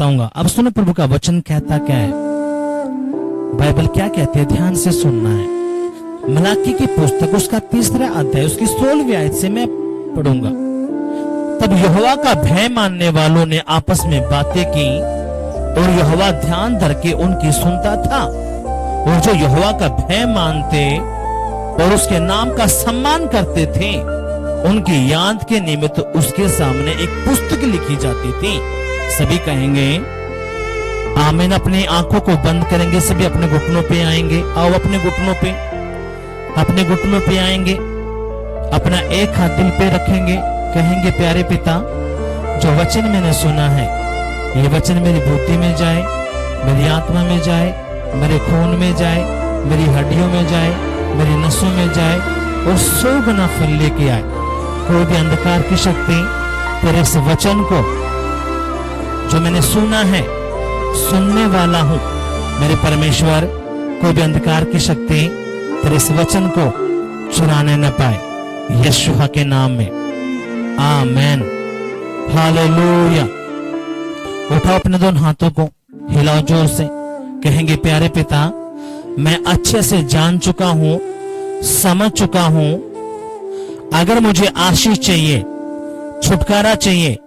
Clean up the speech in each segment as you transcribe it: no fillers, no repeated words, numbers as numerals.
बताऊंगा। अब सुनो प्रभु का वचन कहता क्या है, बाइबल क्या कहती है, ध्यान से सुनना है। मलाकी की पुस्तक उसका 3रा अध्याय उसकी 16वीं आयत से मैं पढ़ूंगा। तब यहोवा का भय मानने वालों ने आपस में बातें की और यहोवा ध्यान धर के उनकी सुनता था। और जो यहोवा का भय मानते और उसके नाम का सम्मान करते थे, उनकी याद के निमित्त उसके सामने एक पुस्तक लिखी जाती थी। सभी कहेंगे आमीन। अपनी आंखों को बंद करेंगे, सभी अपने घुटनों पे आएंगे। आओ अपने घुटनों पे आएंगे, अपना एक हाथ दिल पे रखेंगे, कहेंगे प्यारे पिता, जो वचन मैंने सुना है, ये वचन मेरी बुद्धि में जाए, मेरी आत्मा में जाए, मेरे खून में जाए, मेरी हड्डियों में जाए, मेरी नसों में जाए और 100 गुना फल लेके आए। कोई भी अंधकार की शक्ति तेरे इस वचन को जो मैंने सुना है, सुनने वाला हूं मेरे परमेश्वर, कोई भी अंधकार की शक्ति तेरे इस वचन को चुराने न पाए, यीशु के नाम में आमेन। हालेलुया। उठाओ अपने दोनों हाथों को, हिलाओ जोर से, कहेंगे प्यारे पिता, मैं अच्छे से जान चुका हूं, समझ चुका हूं, अगर मुझे आशीष चाहिए, छुटकारा चाहिए,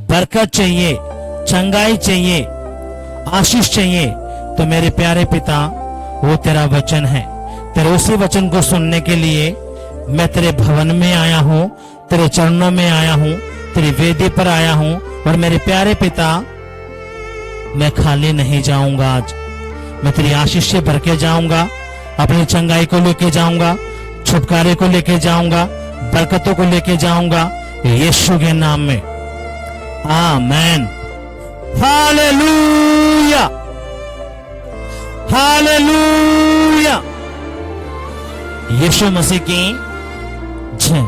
बरकत चाहिए, चंगाई चाहिए, आशीष चाहिए, तो मेरे प्यारे पिता वो तेरा वचन है। तेरे उसी वचन को सुनने के लिए मैं तेरे भवन में आया हूं, तेरे चरणों में आया हूं, तेरी वेदी पर आया हूं। और मेरे प्यारे पिता, मैं खाली नहीं जाऊंगा। आज मैं तेरी आशीष से भर के जाऊंगा, अपनी चंगाई को लेके जाऊंगा, छुटकारे को लेके जाऊंगा, बरकतों को लेके जाऊंगा, यीशु के नाम में आमेन। Hallelujah, hallelujah. यीशु मसीह की जय।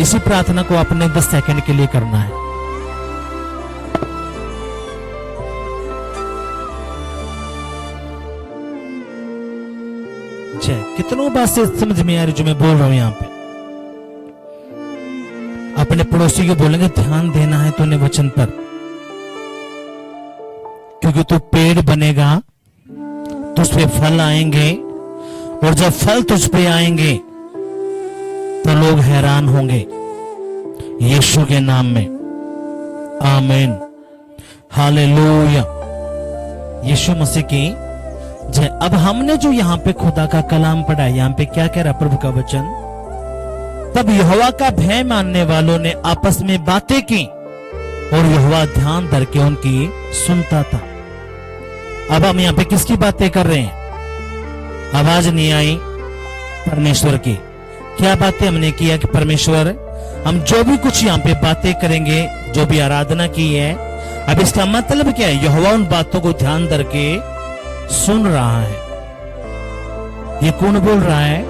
इसी प्रार्थना को आपने 10 सेकंड के लिए करना है। जय। कितनों बात से समझ में आ रही जो मैं बोल रहा हूं यहां पे। अपने पड़ोसी को बोलेंगे ध्यान देना है तूने वचन पर, क्योंकि तू पेड़ बनेगा, तुझ पे फल आएंगे, और जब फल तुझ पे आएंगे तो लोग हैरान होंगे, यीशु के नाम में आमीन। हालेलुया। यीशु मसीह की जय। अब हमने जो यहां पे खुदा का कलाम पढ़ा है, यहां पे क्या कह रहा प्रभु का वचन, तब यहोवा का भय मानने वालों ने आपस में बातें की और यहोवा ध्यान धर के उनकी सुनता था। अब हम यहां पे किसकी बातें कर रहे हैं? आवाज नहीं आई परमेश्वर की। क्या बातें हमने किया कि परमेश्वर, हम जो भी कुछ यहाँ पे बातें करेंगे, जो भी आराधना की है, अब इसका मतलब क्या है? यहोवा उन बातों को ध्यान धर के सुन रहा है। ये कौन बोल रहा है?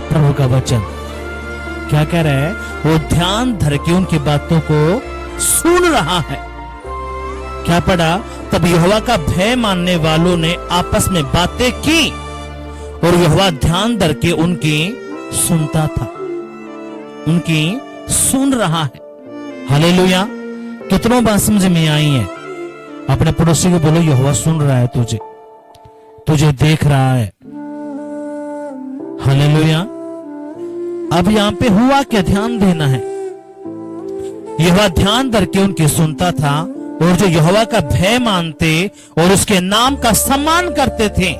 प्रभु का वचन क्या कह रहा है? वो ध्यान धर के उनकी बातों को सुन रहा है। क्या पढ़ा? तब यहोवा का भय मानने वालों ने आपस में बातें की और यहोवा ध्यान धर के उनकी सुनता था, उनकी सुन रहा है। हालेलुया। कितनों बात समझ में आई है? अपने पड़ोसी को बोलो यहोवा सुन रहा है, तुझे तुझे देख रहा है। हालेलुया। अब यहां पे हुआ क्या? ध्यान देना है। यहोवा ध्यान धर के उनकी सुनता था, और जो यहोवा का भय मानते और उसके नाम का सम्मान करते थे,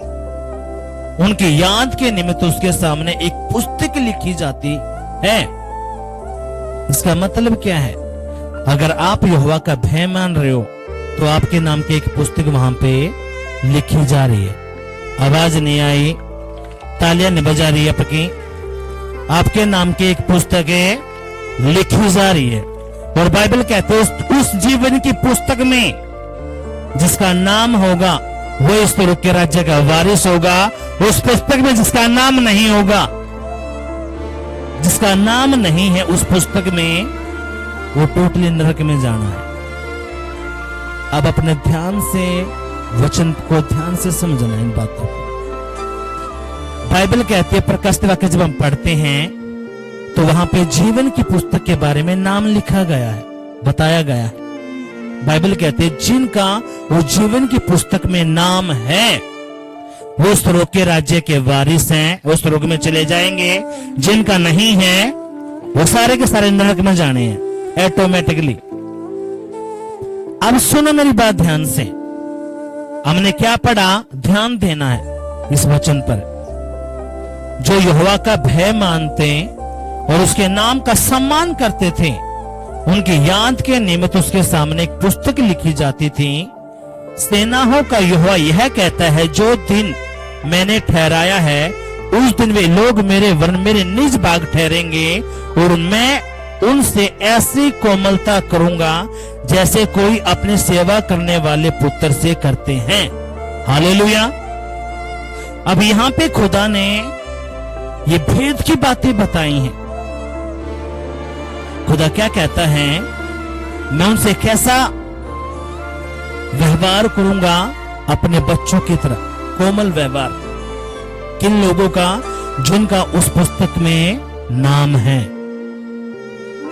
उनकी याद के निमित्त उसके सामने एक पुस्तक लिखी जाती है। इसका मतलब क्या है? अगर आप यहोवा का भय मान रहे हो तो आपके नाम की एक पुस्तक वहां पे लिखी जा रही है। आवाज नहीं आई, तालियां नहीं बजा रही है आपकी। आपके नाम की एक पुस्तक लिखी जा रही है, और बाइबल कहते हैं उस जीवन की पुस्तक में जिसका नाम होगा वो इस स्वर्ग के राज्य का वारिस होगा। उस पुस्तक में जिसका नाम नहीं होगा, जिसका नाम नहीं है उस पुस्तक में, वो टोटली नरक में जाना है। अब अपने ध्यान से वचन को ध्यान से समझना इन बातों को। बाइबल कहती है, प्रकाशित वाक्य जब हम पढ़ते हैं तो वहां पे जीवन की पुस्तक के बारे में नाम लिखा गया है, बताया गया है। बाइबल कहते हैं जिनका वो जीवन की पुस्तक में नाम है वो स्वर्ग के राज्य के वारिस हैं, वो स्वर्ग में चले जाएंगे। जिनका नहीं है वो सारे के सारे नरक में जाने हैं ऑटोमेटिकली। अब सुनो मेरी बात ध्यान से, हमने क्या पढ़ा, ध्यान देना है इस वचन पर। जो यहोवा का भय मानते और उसके नाम का सम्मान करते थे, उनकी याद के निमित्त उसके सामने एक पुस्तक लिखी जाती थी। सेनाओं का यहोवा यह कहता है, जो दिन मैंने ठहराया है उस दिन वे लोग मेरे वरन मेरे निज भाग ठहरेंगे और मैं उनसे ऐसी कोमलता करूंगा जैसे कोई अपने सेवा करने वाले पुत्र से करते हैं। हालेलुया। अब यहां पे खुदा ने ये भेद की बातें बताई हैं। खुदा क्या कहता है, मैं उनसे कैसा व्यवहार करूंगा, अपने बच्चों की तरह कोमल व्यवहार। किन लोगों का, जिनका उस पुस्तक में नाम है।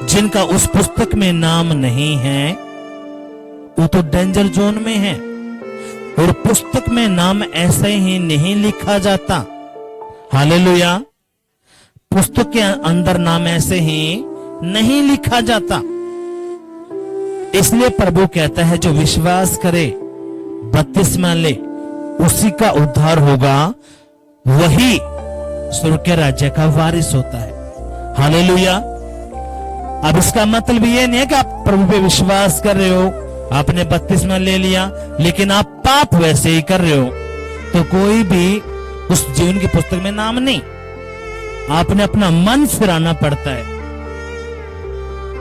जिनका उस पुस्तक में नाम नहीं है वो तो डेंजर जोन में है। और पुस्तक में नाम ऐसे ही नहीं लिखा जाता। हालेलुया। पुस्तक के अंदर नाम ऐसे ही नहीं लिखा जाता। इसलिए प्रभु कहता है जो विश्वास करे, बपतिस्मा ले, उसी का उद्धार होगा, वही स्वर्ग के राज्य का वारिस होता है। हालेलुया। अब इसका मतलब ये नहीं है कि आप प्रभु पे विश्वास कर रहे हो, आपने बपतिस्मा ले लिया, लेकिन आप पाप वैसे ही कर रहे हो, तो कोई भी उस जीवन की पुस्तक में नाम नहीं। आपने अपना मन फिराना पड़ता है,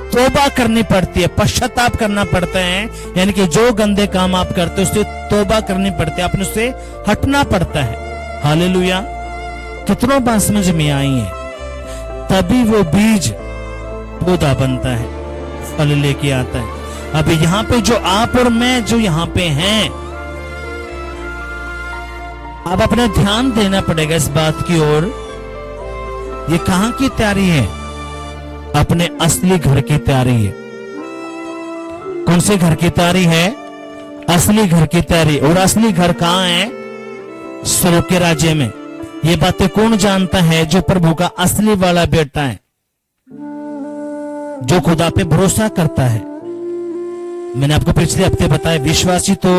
तौबा करनी पड़ती है, पश्चाताप करना पड़ता है। यानी कि जो गंदे काम आप करते हो उससे तौबा करनी पड़ती है, आपने उससे हटना पड़ता है। हालेलुया। कितनों बात समझ में आई है। तभी वो बीज पौधा बनता है, फल लेके आता है। अब यहाँ पे जो आप और मैं जो यहाँ पे हैं, अब अपने ध्यान देना पड़ेगा इस बात की ओर। ये कहां की तैयारी है? अपने असली घर की तैयारी है। कौन से घर की तैयारी है? असली घर की तैयारी। और असली घर कहां है? स्वर्ग के राज्य में। ये बातें कौन जानता है? जो प्रभु का असली वाला बेटा है, जो खुदा पे भरोसा करता है। मैंने आपको पिछले हफ्ते बताया, विश्वासी तो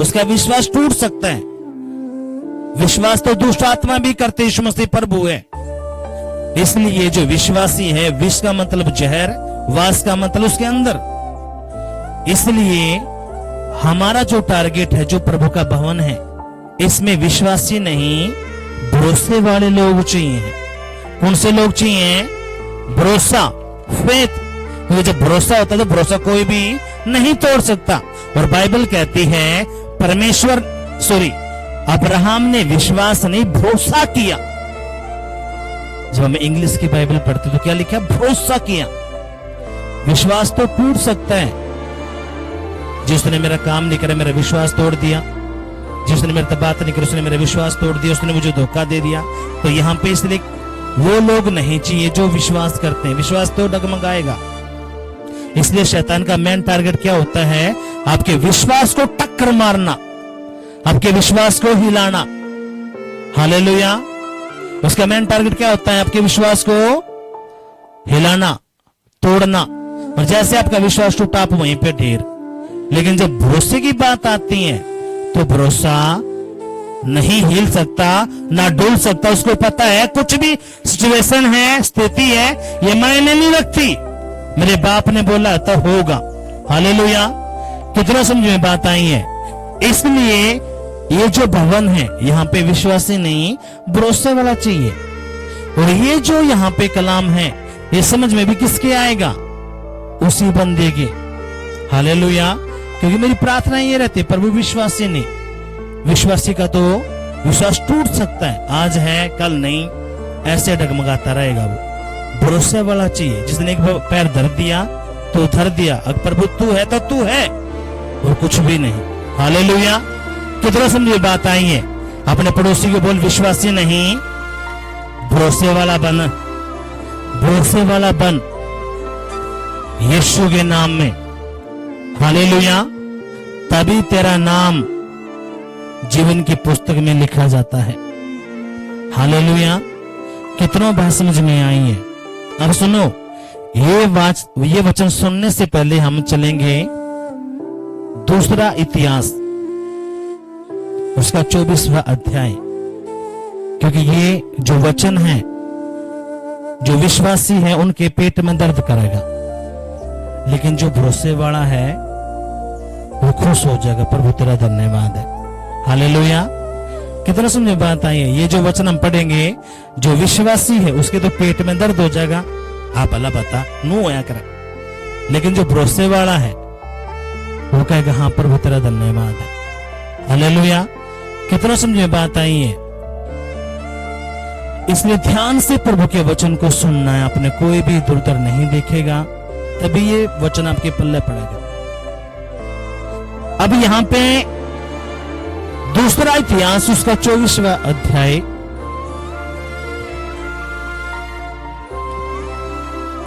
उसका विश्वास टूट सकता है। विश्वास तो दुष्ट आत्मा भी करते, यीशु मसीह प्रभु है। इसलिए जो विश्वासी है, विष का मतलब जहर, वास का मतलब उसके अंदर। इसलिए हमारा जो टारगेट है, जो प्रभु का भवन है, इसमें विश्वासी नहीं, भरोसे वाले लोग चाहिए। कौन से लोग चाहिए? भरोसा, फेथ। क्योंकि जब भरोसा होता है तो भरोसा कोई भी नहीं तोड़ सकता। और बाइबल कहती है अब्राहम ने विश्वास नहीं, भरोसा किया। जब हम इंग्लिश की बाइबल पढ़ते तो क्या लिखा? भरोसा किया। विश्वास तो टूट सकता है। जिसने मेरा काम नहीं करा, मेरा विश्वास तोड़ दिया। जिसने मेरे से बात नहीं करी, उसने मेरा विश्वास तोड़ दिया, उसने मुझे धोखा दे दिया। तो यहां पे इसलिए वो लोग नहीं चाहिए जो विश्वास करते हैं। विश्वास तो डगमगाएगा। इसलिए शैतान का मेन टारगेट क्या होता है? आपके विश्वास को टक्कर मारना, आपके विश्वास को हिलाना। हालेलुया। उसका मेन टारगेट क्या होता है? आपके विश्वास को हिलाना, तोड़ना। और जैसे आपका विश्वास टूटा, आप वहीं पे ढेर। लेकिन जब भरोसे की बात आती है तो भरोसा नहीं हिल सकता, ना डोल सकता। उसको पता है कुछ भी सिचुएशन है, स्थिति है, ये मायने नहीं रखती। मेरे बाप ने बोला तो होगा। हालेलुया। कितना समझ में बात आई है? इसलिए ये जो भवन है, यहाँ पे विश्वासी नहीं, भरोसे वाला चाहिए। और ये जो यहाँ पे कलाम है, ये समझ में भी किसके आएगा? उसी बंदे के। हालेलुया। क्योंकि मेरी प्रार्थना ये रहती है, प्रभु विश्वासी नहीं। विश्वासी का तो विश्वास टूट सकता है, आज है कल नहीं, ऐसे डगमगाता रहेगा। वो भरोसे वाला चाहिए, जिसने एक पैर धर दिया तो धर दिया। अगर प्रभु तू है तो तू है, और कुछ भी नहीं। हालेलुया। कितना समझे बात आई है? अपने पड़ोसी को बोल, विश्वासी नहीं, भरोसे वाला बन। भरोसे वाला बन यीशु के नाम में। हालेलुया। तभी तेरा नाम जीवन की पुस्तक में लिखा जाता है। हालेलुया। कितनों बात समझ में आई है। अब सुनो, ये वचन सुनने से पहले हम चलेंगे दूसरा इतिहास, उसका 24वां अध्याय, क्योंकि ये जो वचन है जो विश्वासी है उनके पेट में दर्द करेगा, लेकिन जो भरोसे वाला है वो खुश हो जाएगा। प्रभु तेरा धन्यवाद है। हालेलुया। कितना समझ बात आई है। ये जो वचन हम पढ़ेंगे, जो विश्वासी है उसके तो पेट में दर्द हो जाएगा। आप अल्लाह बता नु होया करे, लेकिन जो भरोसे वाला है वो कहेगा हाँ प्रभु तेरा धन्यवाद है। हालेलुया। कितना समझ बात आई है। इसलिए ध्यान से प्रभु के वचन को सुनना है। आपने कोई भी इधर उधर नहीं देखेगा, तभी ये वचन आपके पल्ले पड़ेगा। अब यहां पे दूसरा इतिहास, उसका 24वां अध्याय,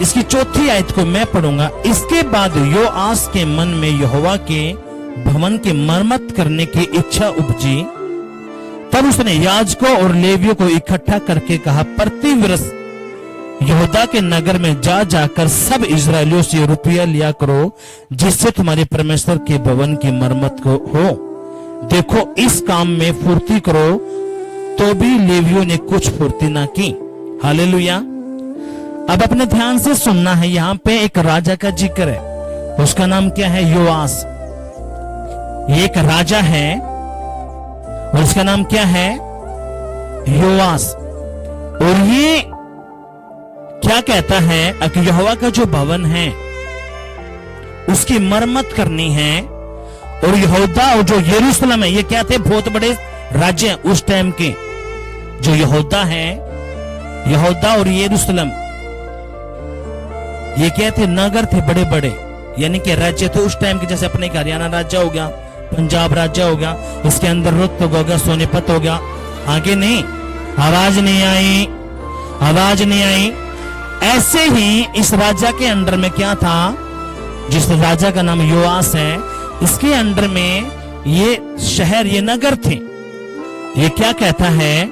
इसकी 4थी आयत को मैं पढ़ूंगा। इसके बाद योआस के मन में यहोवा के भवन की मरम्मत करने की इच्छा उपजी। तब उसने याजकों और लेवियों को इकट्ठा करके कहा, प्रतिवर्ष यहूदा के नगर में जा जाकर सब इजरायलियों से रुपया लिया करो, जिससे तुम्हारे परमेश्वर के भवन की मरम्मत को हो। देखो, इस काम में फुर्ती करो। तो भी लेवियों ने कुछ फुर्ती ना की। हालेलुया। अब अपने ध्यान से सुनना है। यहां पे एक राजा का जिक्र है, उसका नाम क्या है? योआस। ये एक राजा है और उसका नाम क्या है? योआस। और ये क्या कहता है कि यहोवा का जो भवन है उसकी मरम्मत करनी है। और यहूदा और जो यरूशलेम है, ये क्या थे? बहुत बड़े राज्य हैं उस टाइम के। जो यहूदा है, यहूदा और यरूशलेम, ये क्या थे? नगर थे बड़े बड़े, यानी कि राज्य थे उस टाइम के। जैसे अपने हरियाणा राज्य हो गया, पंजाब राज्य हो गया, इसके अंदर रुत हो गया, सोनीपत हो गया। आगे नहीं, आवाज नहीं आई, आवाज नहीं आई। ऐसे ही इस राजा के अंडर में क्या था? जिस राजा का नाम योआस है, इसके अंडर में ये शहर, ये नगर थे। ये क्या कहता है?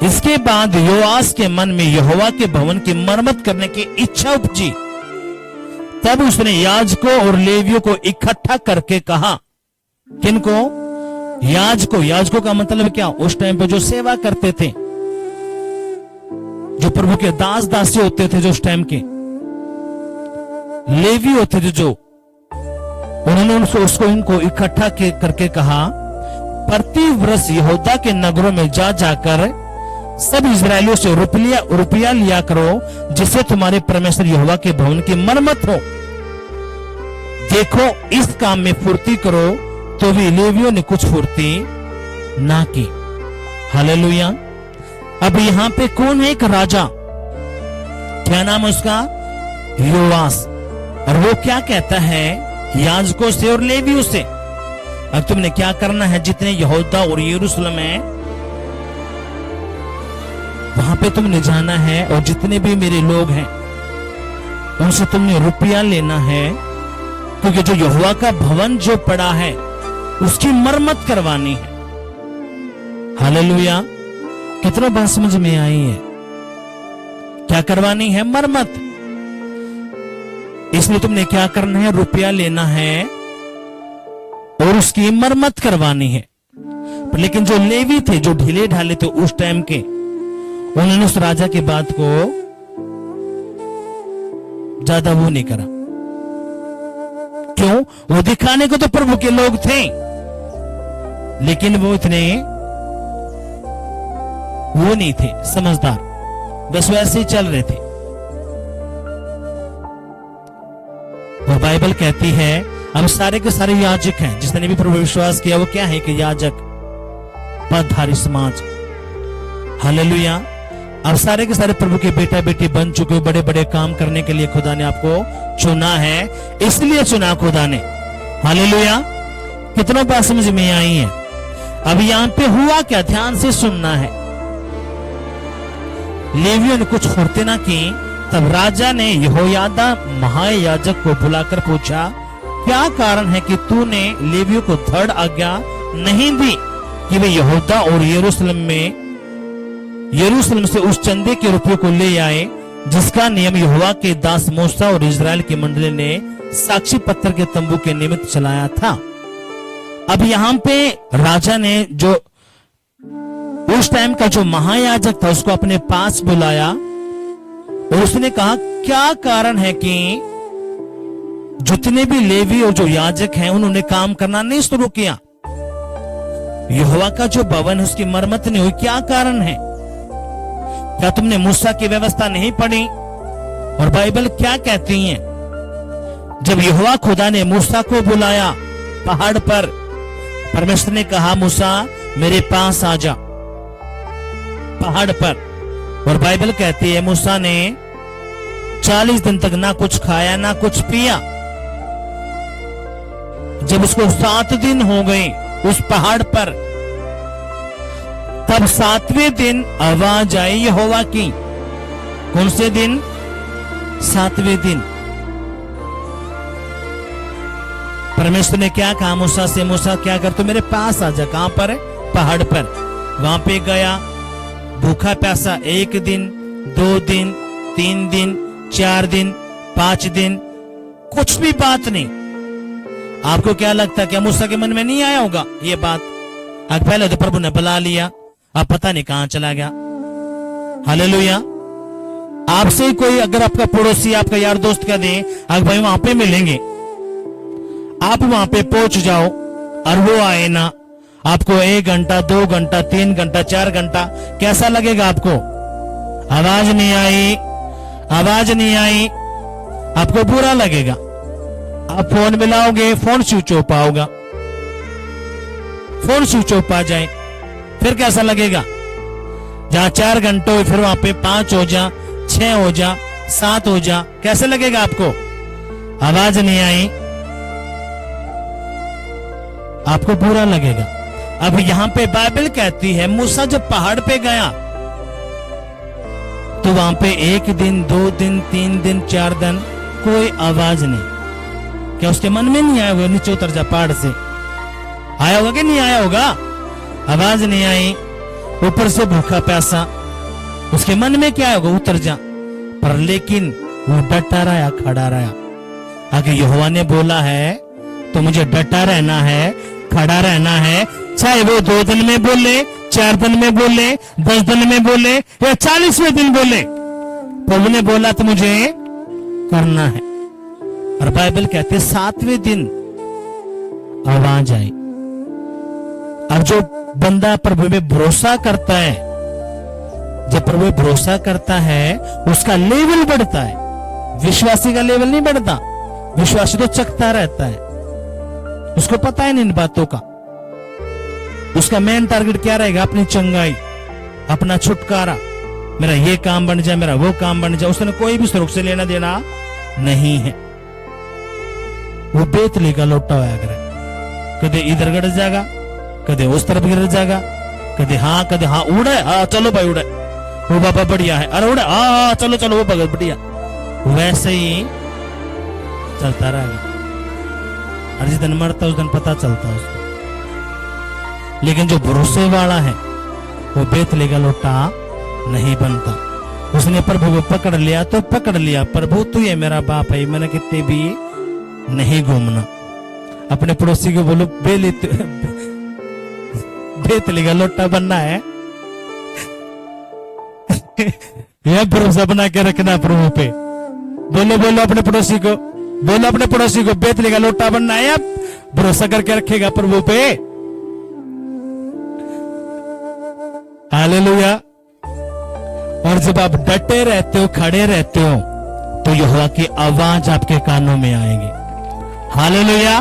इसके बाद योआस के मन में यहोवा के भवन की मरम्मत करने की इच्छा उपजी। तब उसने याजकों और लेवियों को इकट्ठा करके कहा। किनको? याजकों। याजकों का मतलब क्या? उस टाइम पे जो सेवा करते थे, जो प्रभु के दास दासी होते थे, जो उस टाइम के लेवी होते थे, जो उन्होंने उसको इनको इकट्ठा करके कहा, प्रति वर्ष यहूदा के नगरों में जा जाकर सब इजरायलियों से रुपया लिया करो, जिससे तुम्हारे परमेश्वर यहोवा के भवन की मरम्मत हो। देखो, इस काम में फुर्ती करो। तो भी लेवियों ने कुछ फुर्ती ना की। हालेलुया। अब यहां पे कौन है? एक राजा, क्या नाम है उसका? योआस। और वो क्या कहता है याजकों से और लेवियों से? अब तुमने क्या करना है? जितने यहूदा और यरूशलेम है वहां पे तुमने जाना है, और जितने भी मेरे लोग हैं उनसे तुमने रुपया लेना है, क्योंकि जो यहोवा का भवन जो पड़ा है उसकी मरम्मत करवानी है। हालेलुया। कितना बात समझ में आई है? क्या करवानी है? मरम्मत। इसलिए तुमने क्या करना है? रुपया लेना है और उसकी मरम्मत करवानी है। लेकिन जो लेवी थे, जो ढीले ढाले थे उस टाइम के, उन्होंने उस राजा की बात को ज्यादा वो नहीं करा। क्यों? वो दिखाने को तो प्रभु के लोग थे, लेकिन वो इतने वो नहीं थे समझदार, बस वैसे ही चल रहे थे। और बाइबल कहती है अब सारे के सारे याजक हैं, जिसने भी प्रभु विश्वास किया वो क्या है कि याजक, पदधारी समाज। हालेलुया। अब सारे के सारे प्रभु के बेटा बेटी बन चुके हो। बड़े बड़े काम करने के लिए खुदा ने आपको चुना है, इसलिए चुना खुदा ने। हालेलुया। कितनों बात समझ में आई है? अब यहां पे हुआ क्या? ध्यान से सुनना है। लेवियों ने कुछ फुर्ती ना की। तब राजा ने यहोयादा महायाजक को बुलाकर पूछा, क्या कारण है कि तूने लेवियों को दृढ़ आज्ञा नहीं दी कि वे यहूदा और यरूशलेम से उस चंदे के रुपये को ले आए जिसका नियम यहोवा के दास मूसा और इजराइल की मंडली ने साक्षी पत्थर के तंबू के निमित्त चलाया था। अब यहाँ पे राजा ने जो उस टाइम का जो महायाजक था उसको अपने पास बुलाया और उसने कहा, क्या कारण है कि जितने भी लेवी और जो याजक हैं उन्होंने काम करना नहीं शुरू किया, यहोवा का जो भवन है उसकी मरम्मत नहीं हुई, क्या कारण है? क्या तुमने मूसा की व्यवस्था नहीं पढ़ी? और बाइबल क्या कहती है? जब यहोवा खुदा ने मूसा को बुलाया पहाड़ पर, परमेश्वर ने कहा, मूसा मेरे पास आ जा पहाड़ पर। और बाइबल कहती है मूसा ने 40 दिन तक ना कुछ खाया ना कुछ पिया। जब उसको 7 दिन हो गए उस पहाड़ पर, तब 7वें दिन आवाज आई यहोवा की। कौन से दिन? 7वें दिन। परमेश्वर ने क्या कहा मूसा से, मूसा क्या कर, तू मेरे पास आ जा। कहां पर? पहाड़ पर। वहां पे गया, भूखा प्यासा 1 दिन 2 दिन 3 दिन 4 दिन 5 दिन, कुछ भी बात नहीं। आपको क्या लगता है, क्या मूसा के मन में नहीं आया होगा ये बात? आज पहले तो प्रभु ने बुला लिया, अब पता नहीं कहां चला गया। हालेलुया। आपसे कोई अगर आपका पड़ोसी, आपका यार दोस्त कह दे, आज भाई वहां पे मिलेंगे, आप वहां पे पहुंच जाओ और वो आए ना, आपको 1 घंटा 2 घंटा 3 घंटा 4 घंटा, कैसा लगेगा आपको? आवाज नहीं आई, आवाज नहीं आई, आपको बुरा लगेगा। आप फोन मिलाओगे, फोन स्विच ऑफ होगा, फोन स्विच ऑफ आ जाए, फिर कैसा लगेगा? जहां 4 घंटे हो फिर वहां पे 5 हो जा, 6 हो जा, 7 हो जा, कैसे लगेगा आपको? आवाज नहीं आई, आपको बुरा लगेगा। अब यहां पे बाइबल कहती है मूसा जब पहाड़ पे गया तो वहां पे 1 दिन 2 दिन 3 दिन 4 दिन कोई आवाज नहीं। क्या उसके मन में नहीं आया वो नीचे उतर जा पहाड़ से? आया होगा कि नहीं आया होगा? आवाज नहीं आई, ऊपर से भूखा प्यासा, उसके मन में क्या होगा? उतर जा। पर लेकिन वो डटा रहा, खड़ा रहा। आगे यहोवा ने बोला है तो मुझे डटा रहना है, खड़ा रहना है, चाहे वो 2 दिन में बोले, 4 दिन में बोले, 10 दिन में बोले या 40वें दिन बोले, प्रभु ने बोला तो मुझे करना है। और बाइबल कहते 7वें दिन आवाज आई। अब जो बंदा प्रभु में भरोसा करता है, जब प्रभु में भरोसा करता है उसका लेवल बढ़ता है। विश्वासी का लेवल नहीं बढ़ता, विश्वासी तो चकता रहता है, उसको पता है इन बातों का। उसका मेन टारगेट क्या रहेगा? अपनी चंगाई, अपना छुटकारा, मेरा ये काम बन जाए, मेरा वो काम बन जाए। उसने कोई भी सुरक्षा से लेना देना नहीं है। वो बेतली का लोटा होया करे, कदे इधर गिर जाएगा, कदे उस तरफ गिर जाएगा, कदे हाँ उड़े, हाँ चलो भाई उड़े, वो बाबा बढ़िया है, अरे उड़े, हाँ चलो चलो वो भगत बढ़िया, वैसे ही चलता रहेगा। और जिस दिन मरता उस दिन पता चलता है उसको। लेकिन जो भरोसे वाला है वो बेतले का लोटा नहीं बनता। उसने प्रभु को पकड़ लिया तो पकड़ लिया, प्रभु तू ये मेरा बाप है, मैंने कितने भी नहीं घूमना। अपने पड़ोसी को बोलो बेतले का लोटा बनना है यह भरोसा बना के रखना प्रभु पे। बोलो अपने पड़ोसी को, बोलो अपने पड़ोसी को, बेतले का लोटा बनना है, अब भरोसा करके रखेगा प्रभु पे। हालेलुया। और जब आप डटे रहते हो, खड़े रहते हो, तो यहोवा की आवाज आपके कानों में आएगी। हालेलुया।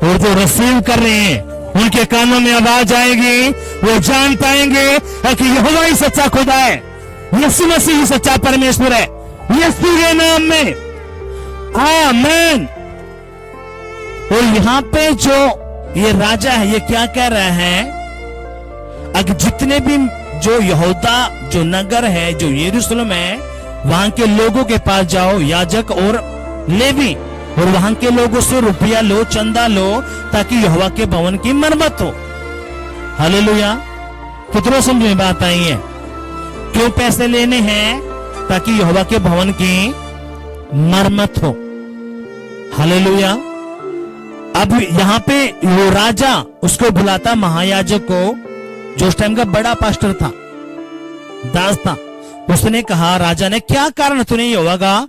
और जो रिसीव कर रहे हैं उनके कानों में आवाज आएगी, वो जान पाएंगे कि यहोवा ही सच्चा खुदा है, यीशु मसीह ही सच्चा परमेश्वर है, यीशु के नाम में आमीन। और यहां पे जो ये राजा है ये क्या कह रहा है? अगर जितने भी जो यहूदा जो नगर है, जो यरूशलेम है, वहां के लोगों के पास जाओ, याजक और लेवी, और वहां के लोगों से रुपया लो, चंदा लो, ताकि यहोवा के भवन की मरम्मत हो। हालेलुया। कितनों समझ में बात आई है? क्यों पैसे लेने हैं? ताकि यहोवा के भवन की मरम्मत हो। हालेलुया। अब यहां पे वो राजा उसको बुलाता, महायाजक को, जो उस टाइम का बड़ा पास्टर था, दास था। उसने कहा, राजा ने, क्या कारण तूने यहोवा का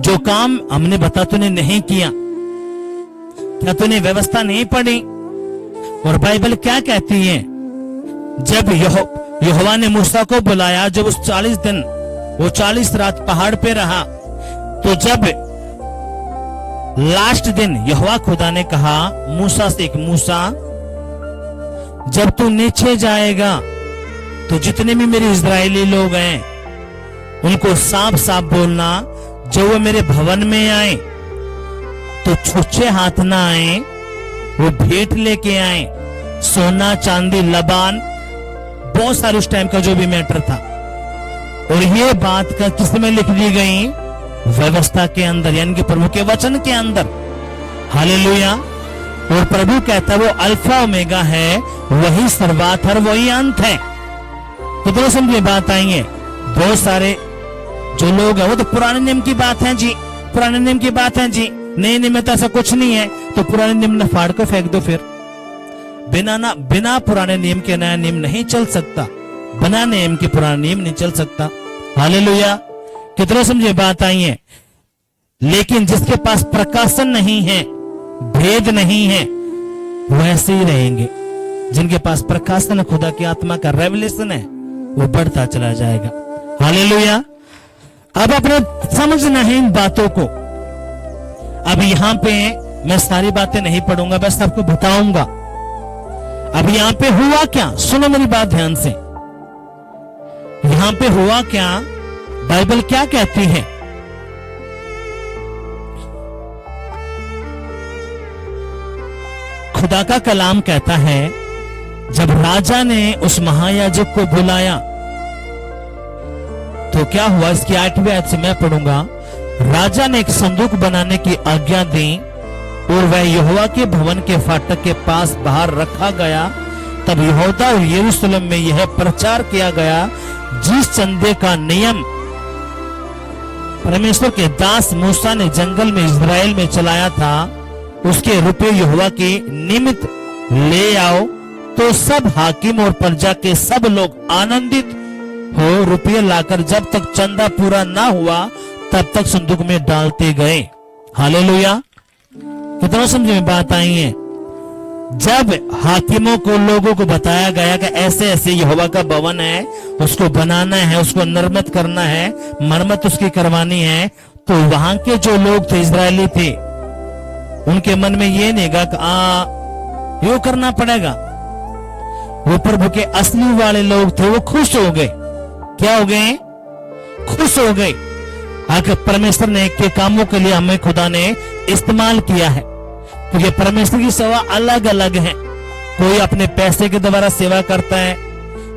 जो काम हमने बता तूने नहीं किया? क्या तूने व्यवस्था नहीं पढ़ी? और बाइबल क्या कहती है? जब यहोवा ने मूसा को बुलाया, जब उस 40 दिन वो 40 रात पहाड़ पे रहा, तो जब लास्ट दिन यहोवा खुदा ने कहा मूसा से, मूसा जब तू नीचे जाएगा तो जितने भी मेरे इजरायली लोग हैं उनको साफ साफ बोलना, जो वो मेरे भवन में आए तो छुच्छे हाथ ना आए, वो भेंट लेके आए, सोना चांदी लबान, बहुत सारे उस टाइम का जो भी मैटर था। और ये बात का किसमें लिख दी गई? व्यवस्था के अंदर, यानी कि प्रभु के वचन के अंदर। हालेलुया। और प्रभु कहता है वो अल्फा ओमेगा है, वही शुरुआत और वही अंत है। तो दोनों समझ बात आई है। बहुत सारे जो लोग हैं वो तो पुराने नियम की बात है जी, पुराने नियम की बात है जी, नए नियम में तो ऐसा कुछ नहीं है, तो पुराने नियम ने फाड़ कर फेंक दो। फिर बिना पुराने नियम के नया नियम नहीं चल सकता, बिना नियम के पुराना नियम नहीं चल सकता। हालेलुया। कितने समझे बात आई है? लेकिन जिसके पास प्रकाशन नहीं है, भेद नहीं है, वैसे ही रहेंगे। जिनके पास प्रकाशन खुदा की आत्मा का रेवलेशन है, वो बढ़ता चला जाएगा। हालेलुया। अब अपने समझना है इन बातों को। अब यहां पे मैं सारी बातें नहीं पढ़ूंगा, बस आपको बताऊंगा। अब यहां पे हुआ क्या, सुनो मेरी बात ध्यान से। यहां पे हुआ क्या, बाइबल क्या कहती है? खुदा का कलाम कहता है, जब राजा ने उस महायाजक को बुलाया तो क्या हुआ? इसकी 8वीं आयत से मैं पढ़ूंगा। राजा ने एक संदूक बनाने की आज्ञा दी और वह यहोवा के भवन के फाटक के पास बाहर रखा गया। तब यहूदा और यरूशलेम में यह प्रचार किया गया, जिस चंदे का नियम परमेश्वर के दास मूसा ने जंगल में इजराइल में चलाया था, उसके रुपये यहोवा के निमित्त ले आओ। तो सब हाकिम और प्रजा के सब लोग आनंदित हो रुपये लाकर जब तक चंदा पूरा ना हुआ तब तक संदूक में डालते गए। हालेलुया। कितना समझ में बात आई है? जब हाकिमों को, लोगों को बताया गया कि ऐसे ऐसे यहोवा का भवन है, उसको बनाना है, उसको नरमत करना है, मरम्मत उसकी करवानी है, तो वहां के जो लोग थे, इजरायली थे, उनके मन में ये नहीं कि यो करना पड़ेगा। वो प्रभु के असली वाले लोग थे, वो खुश हो गए। क्या हो गए? खुश हो गए। आखिर परमेश्वर ने के कामों के लिए हमें खुदा ने इस्तेमाल किया है, क्योंकि परमेश्वर की सेवा अलग अलग है। कोई अपने पैसे के द्वारा सेवा करता है,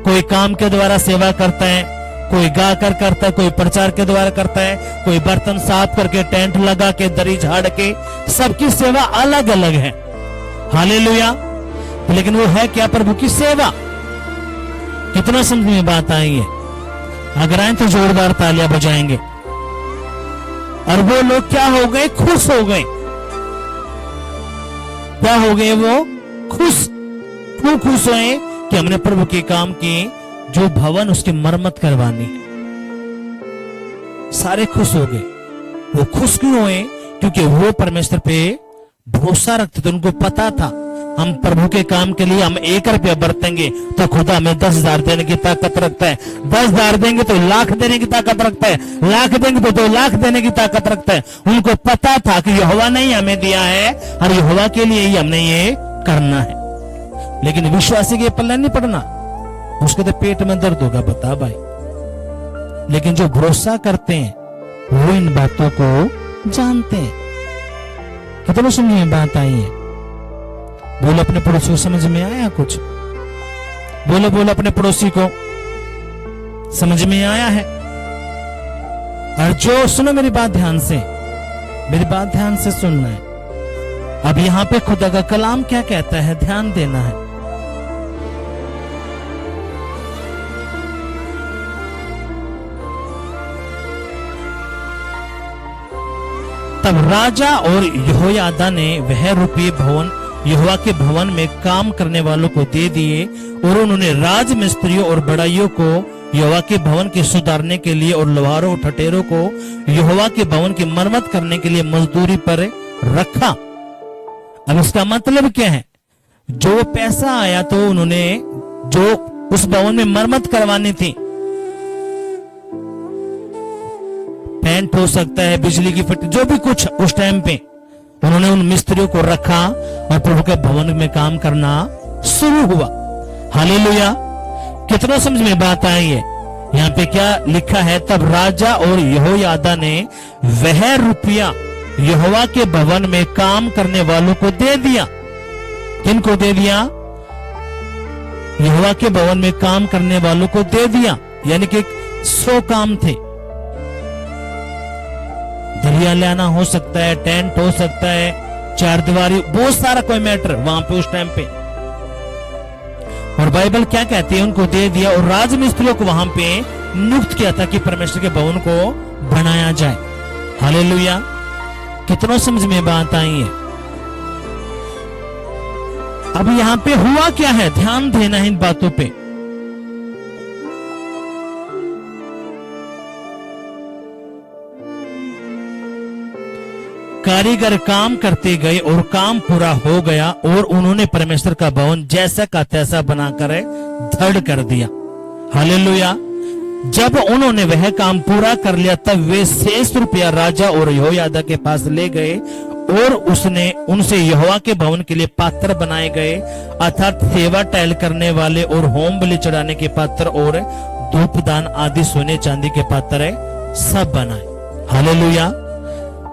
कोई काम के द्वारा सेवा करता है, कोई गा कर करता है, कोई प्रचार के द्वारा करता है, कोई बर्तन साफ करके, टेंट लगा के, दरी झाड़ के, सबकी सेवा अलग अलग है। हालेलुया। लेकिन वो है क्या? प्रभु की सेवा। कितना समझ में बात आई है? अगर आए तो जोरदार तालियां बजाएंगे। और वो लोग क्या हो गए? खुश हो गए। क्या हो गए? वो खुश। क्यों खुश हुए? कि हमने प्रभु के काम की जो भवन, उसकी मरम्मत करवानी। सारे खुश हो गए। वो खुश क्यों हुए? क्योंकि वो परमेश्वर पे भरोसा रखते थे। उनको पता था हम प्रभु के काम के लिए हम 1 रुपया बरतेंगे तो खुदा हमें 10,000 देने की ताकत रखता है। 10,000 देंगे तो लाख देने की ताकत रखता है। लाख देंगे तो 2 लाख देने की ताकत रखता है। उनको पता था कि यहोवा ने ही हमें दिया है और यहोवा के लिए ही हमने ये करना है। लेकिन विश्वासी के पल्ले नहीं पड़ना, उसके तो पेट में दर्द होगा, बता भाई। लेकिन जो भरोसा करते हैं वो इन बातों को जानते हैं। कितना सुनिए बात आई है? बोलो अपने पड़ोसी को, समझ में आया कुछ? बोलो बोलो अपने पड़ोसी को, समझ में आया है? और जो, सुनो मेरी बात ध्यान से, मेरी बात ध्यान से सुनना है। अब यहां पे खुदा का कलाम क्या कहता है, ध्यान देना है। तब राजा और यहोयादा ने वह रुपये भवन यहोवा के भवन में काम करने वालों को दे दिए, और उन्होंने राज मिस्त्रियों और बड़ाइयों को यहोवा के भवन के सुधारने के लिए और लोहारों ठठेरों को यहोवा के भवन की मरम्मत करने के लिए मजदूरी पर रखा। अब इसका मतलब क्या है? जो पैसा आया तो उन्होंने जो उस भवन में मरम्मत करवानी थी, पेंट हो सकता है, बिजली की फिट, जो भी कुछ उस टाइम पे उन्होंने उन मिस्त्रियों को रखा और प्रभु के भवन में काम करना शुरू हुआ। हालेलुया। कितना समझ में बात आई है? यहाँ पे क्या लिखा है? तब राजा और यहोयादा ने वह रुपया यहोवा के भवन में काम करने वालों को दे दिया। किनको दे दिया? यहोवा के भवन में काम करने वालों को दे दिया। यानी कि 100 काम थे। दरिया लाना हो सकता है, टेंट हो सकता है, चार दीवारी, बहुत सारा कोई मैटर वहां पे उस टाइम पे। और बाइबल क्या कहती है? उनको दे दिया और राजमिस्त्रियों को वहां पे नियुक्त किया था कि परमेश्वर के भवन को बनाया जाए। हालेलुया। कितना समझ में बात आई है? अब यहां पे हुआ क्या है, ध्यान देना है इन बातों पे। कारीगर काम करते गए और काम पूरा हो गया, और उन्होंने परमेश्वर का भवन जैसा का तैसा बनाकर धड़ कर दिया। हालेलुया। जब उन्होंने वह काम पूरा कर लिया, तब वे शेष रुपया राजा और यहोयादा के पास ले गए, और उसने उनसे यहोवा के भवन के लिए पात्र बनाए गए, अर्थात सेवा टहल करने वाले और होम बलि चढ़ाने के पात्र और धूपदान आदि सोने चांदी के पात्र सब बनाए। हालेलुया।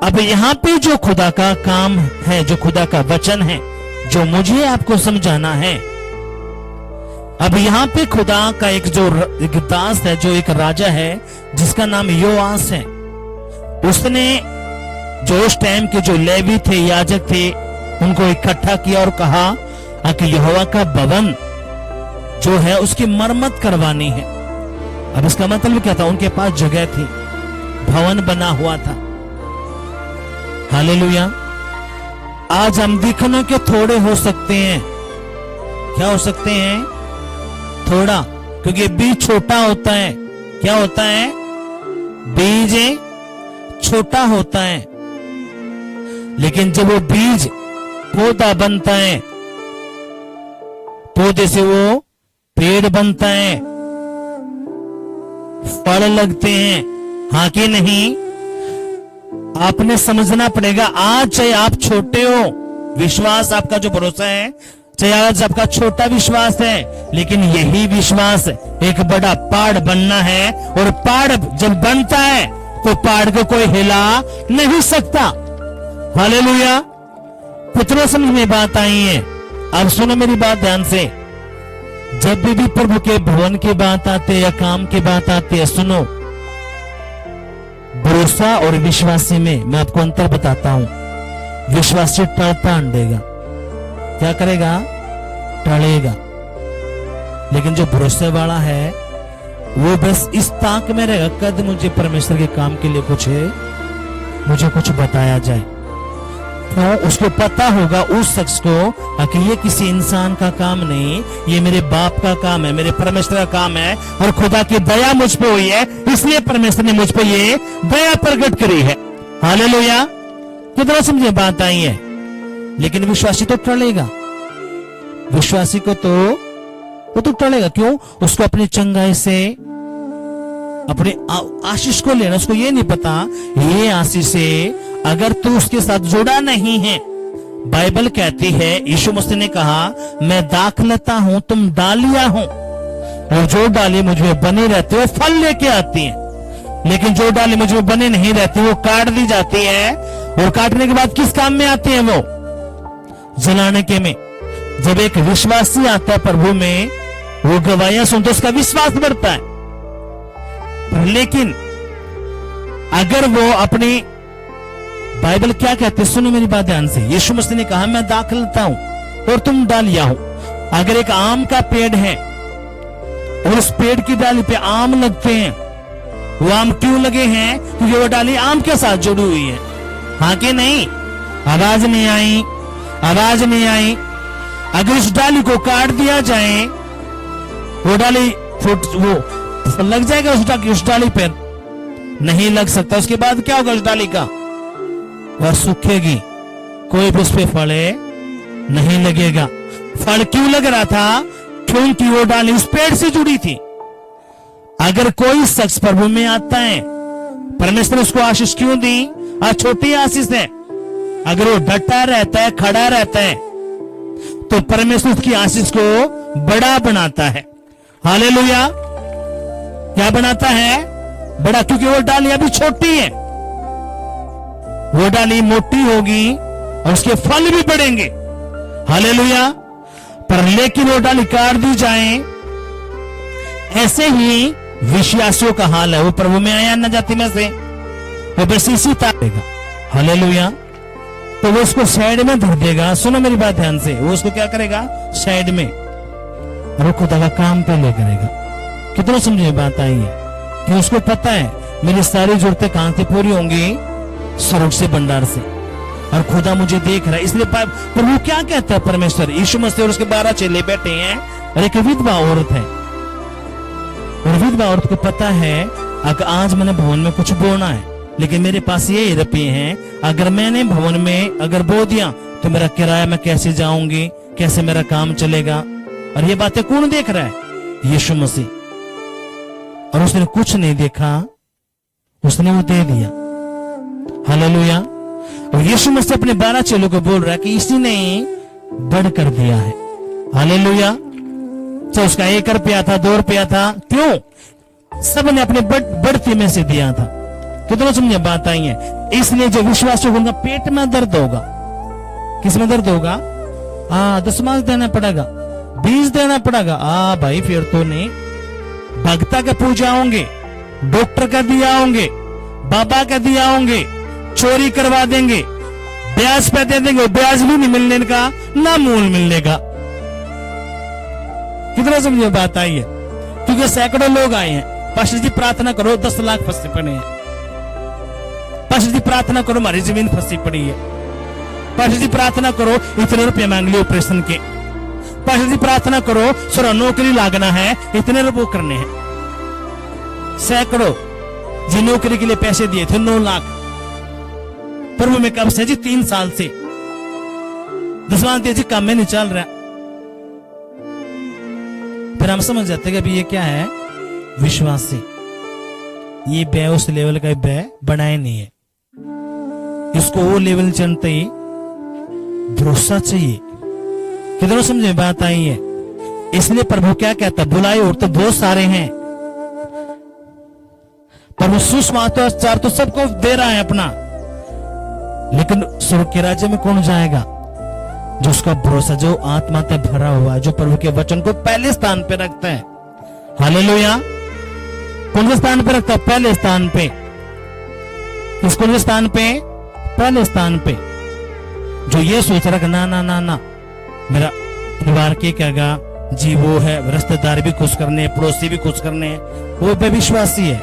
अब यहाँ पे जो खुदा का काम है, जो खुदा का वचन है, जो मुझे आपको समझाना है, अब यहाँ पे खुदा का एक दास है, जो एक राजा है जिसका नाम योआस है। उसने जो उस टाइम के जो लेवी थे, याजक थे, उनको इकट्ठा किया और कहा कि यहोवा का भवन जो है उसकी मरम्मत करवानी है। अब इसका मतलब क्या था? उनके पास जगह थी, भवन बना हुआ था। हालेलुया। आज हम दिखने के थोड़े हो सकते हैं। क्या हो सकते हैं? थोड़ा, क्योंकि बीज छोटा होता है। क्या होता है? बीज छोटा होता है, लेकिन जब वो बीज पौधा बनता है, पौधे से वो पेड़ बनता है, फल लगते हैं। हाँ कि नहीं? आपने समझना पड़ेगा। आज चाहे आप छोटे हो, विश्वास आपका जो भरोसा है, चाहे आज आपका छोटा विश्वास है, लेकिन यही विश्वास एक बड़ा पहाड़ बनना है, और पहाड़ जब बनता है तो पहाड़ को कोई हिला नहीं सकता। हालेलुया। कितना समझ में बात आई है? अब सुनो मेरी बात ध्यान से। जब भी प्रभु के भवन की बात आती है या काम की बात आती है, सुनो, भरोसा और विश्वासी में मैं आपको अंतर बताता हूं। विश्वासी टलता अंडेगा, क्या करेगा? टलेगा। लेकिन जो भरोसे वाला है वो बस इस ताक में रहेगा, कद मुझे परमेश्वर के काम के लिए कुछ है, मुझे कुछ बताया जाए। तो उसको पता होगा, उस शख्स को, कि ये किसी इंसान का काम नहीं, ये मेरे बाप का काम है, मेरे परमेश्वर का काम है, और खुदा की दया मुझ पे हुई है, इसलिए परमेश्वर ने मुझ पे ये दया प्रकट करी है। हालेलुया। कितना समझे बात आई है? लेकिन विश्वासी तो टलेगा। विश्वासी को तो वो तो टलेगा। क्यों? उसको अपनी चंगाई से, अपने आशीष को लेना, उसको ये नहीं पता ये आशीष है अगर तू उसके साथ जुड़ा नहीं है। बाइबल कहती है, यीशु मसीह ने कहा, मैं दाखलता हूं, तुम डालियां हो, और जो डाली मुझ में बनी रहती है वो फल लेके आती है, लेकिन जो डाली मुझ में बनी नहीं रहती वो काट दी जाती है। और काटने के बाद किस काम में आती है? वो जलाने के में। जब एक विश्वासी आता है प्रभु में, वो गवाहियां सुनते उसका विश्वास बढ़ता है। लेकिन अगर वो अपनी बाइबल क्या कहते हैं, सुनो मेरी बात ध्यान से। यीशु मसीह ने कहा मैं दाखलता हूं और तुम डालियां हो। अगर एक आम का पेड़ है और उस पेड़ की डाली पे आम लगते हैं, वो आम क्यों लगे हैं? क्योंकि वो डाली आम के साथ जुड़ी हुई है। हाँ कि नहीं? आवाज नहीं आई, आवाज नहीं आई। अगर उस डाली को काट दिया जाए, वो डाली वो लग जाएगा उस डाली पर? नहीं लग सकता। उसके बाद क्या होगा उस डाली का? वह सूखेगी, कोई भी उस पे फल नहीं लगेगा। फल क्यों लग रहा था? क्योंकि वो डाली उस पेड़ से जुड़ी थी। अगर कोई शख्स प्रभु में आता है, परमेश्वर ने उसको आशीष क्यों दी? आज छोटी आशीष है। अगर वो डटा रहता है, खड़ा रहता है, तो परमेश्वर उसकी आशीष को बड़ा बनाता है। हालेलुया। क्या बनाता है? बड़ा। क्योंकि वो डाली अभी छोटी है, वो डाली मोटी होगी और उसके फल भी बढ़ेंगे। हालेलुया। पर लेकिन वो डाली काट दी जाए, ऐसे ही विश्वासियों का हाल है। वो प्रभु में आया न जाति में से, वो बस इसी तारेगा। हालेलुया। तो वो उसको साइड में धर देगा। सुनो मेरी बात ध्यान से। वो उसको क्या करेगा? साइड में, और वो खुदा का काम पे ले करेगा। कितना समझे बात आई है कि उसको पता है मेरी सारी जरूरतें कहां से पूरी होंगी? स्वर्ग से, भंडार से। और खुदा मुझे देख रहा है। इसलिए प्रभु क्या कहता है? परमेश्वर यीशु मसीह और उसके 12 चेले बैठे हैं और एक विधवा औरत है। और विधवा औरत को पता है अगर आज मैंने भवन में कुछ बोना है, लेकिन मेरे पास ये रुपये हैं, अगर मैंने भवन में अगर बो दिया तो मेरा किराया मैं कैसे जाऊंगी, कैसे मेरा काम चलेगा? और ये बातें कौन देख रहा है? यीशु मसीह। और उसने कुछ नहीं देखा, उसने वो दे दिया। हालेलुया। और यीशु मसीह अपने 12 चेलों को बोल रहा है कि इसी ने बढ़ कर दिया है। हालेलुया। तो उसका 1 रुपया था, 2 रुपया था, क्यों? सब ने अपने बढ़ती में से दिया था। कितना समझे बात आई है? इसलिए जो विश्वासियों को उनका पेट में दर्द होगा। किस में दर्द होगा? 10 देना पड़ेगा, 20 देना पड़ेगा। भाई फिर तो नहीं। भक्ता का पूजा होंगे, डॉक्टर का दिया होंगे, बाबा का दिया होंगे, चोरी करवा देंगे, ब्याज पे दे देंगे, ब्याज भी नहीं मिलने का, ना मूल मिलने का। कितना समझे बात आई है? क्योंकि सैकड़ों लोग आए हैं, पास्टर जी प्रार्थना करो, 10 लाख फंसे पड़े हैं। पास्टर जी प्रार्थना करो, हमारी जमीन फंसी पड़ी है। पास्टर जी प्रार्थना करो, इतने रुपए मांग लिए ऑपरेशन के। पास्टर जी प्रार्थना करो, सर नौकरी लागना है, इतने रुपए करने हैं। सैकड़ों जी नौकरी के लिए पैसे दिए थे, 9 लाख। प्रभु में कब से जी? 3 साल से। 10 जी काम में नहीं चल रहा। फिर हम समझ जाते कि अभी ये क्या है? विश्वासी। ये बै उस लेवल का बै बनाए नहीं है। इसको वो लेवल चलते ही भरोसा चाहिए। कितना समझे बात आई है? इसलिए प्रभु क्या कहता? बुलाए और तो बहुत सारे हैं, प्रभु सुसमाचार तो सबको दे रहा है अपना, लेकिन स्वर्ग के राज्य में कौन जाएगा? जो उसका भरोसा, जो आत्मा से भरा हुआ है, जो प्रभु के वचन को पहले स्थान पे रखता है। हालेलुया। कौन से स्थान पे रखता है? पहले स्थान पे। किस कौन से स्थान पे? पहले स्थान पे। जो ये सोच रहा ना ना ना ना मेरा परिवार के क्या जी, वो है रिश्तेदार भी खुश करने, पड़ोसी भी खुश करने, वो बेविश्वासी है।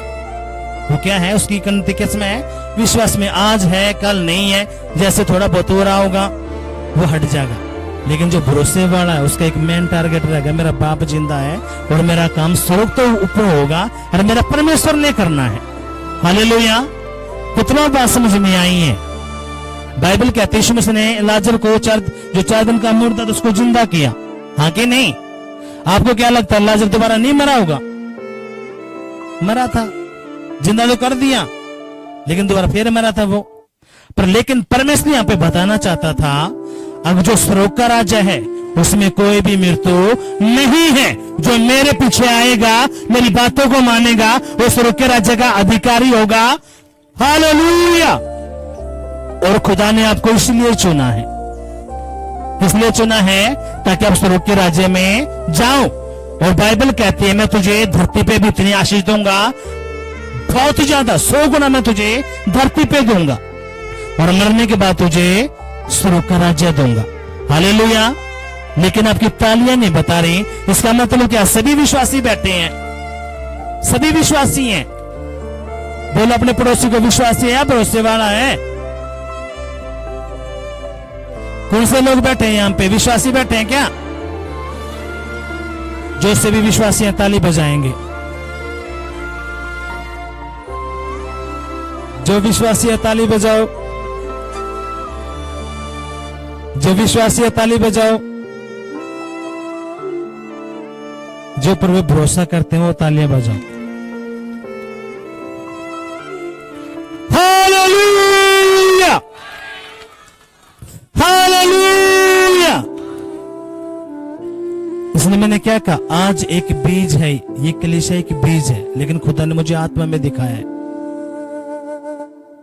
वो क्या है? उसकी गलती किस में है? विश्वास में। आज है कल नहीं है, जैसे थोड़ा बहुत हो रहा होगा वो हट जाएगा। लेकिन जो भरोसे वाला है उसका एक मेन टारगेट रहेगा, मेरा बाप जिंदा है और मेरा काम स्वर्ग तो ऊपर होगा और मेरा परमेश्वर ने करना है। हालेलुया। कितना बात समझ में आई है? बाइबल कहते यीशु मसीह ने लाजर को 4 दिन का मुर्दा था उसको जिंदा किया। हाँ कि नहीं? आपको क्या लगता है लाजर दोबारा नहीं मरा होगा? मरा था, जिंदा तो कर दिया, लेकिन दोबारा फिर मरा था वो। पर लेकिन परमेश्वर यहाँ पे बताना चाहता था, अब जो स्वर्ग का राज्य है उसमें कोई भी मृत्यु नहीं है। जो मेरे पीछे आएगा, मेरी बातों को मानेगा, वो स्वर्ग के राज्य का अधिकारी होगा। हालेलुया। और खुदा ने आपको इसलिए चुना है, इसलिए चुना है ताकि आप स्वर्ग के राज्य में जाओ। और बाइबल कहती है मैं तुझे धरती पे भी इतनी आशीष दूंगा, बहुत ज्यादा, 100 गुना मैं तुझे धरती पे दूंगा। और मरने के बाद तुझे स्वर्ग का राज्य दूंगा। हालेलुया। लेकिन आपकी तालियां नहीं बता रही। इसका मतलब क्या? सभी विश्वासी बैठे हैं, सभी विश्वासी हैं। बोलो अपने पड़ोसी को, विश्वासी है, भरोसे वाला है। कौन से लोग बैठे हैं यहां पे? विश्वासी बैठे हैं क्या? जो सभी विश्वासी हैं ताली बजाएंगे। जो विश्वासी है ताली बजाओ, जो विश्वासी है ताली बजाओ। जो पर वे भरोसा करते हैं वो तालियां बजाओ। Hallelujah, hallelujah. इसलिए मैंने क्या कहा, आज एक बीज है, ये कलीसिया एक बीज है, लेकिन खुदा ने मुझे आत्मा में दिखाया है।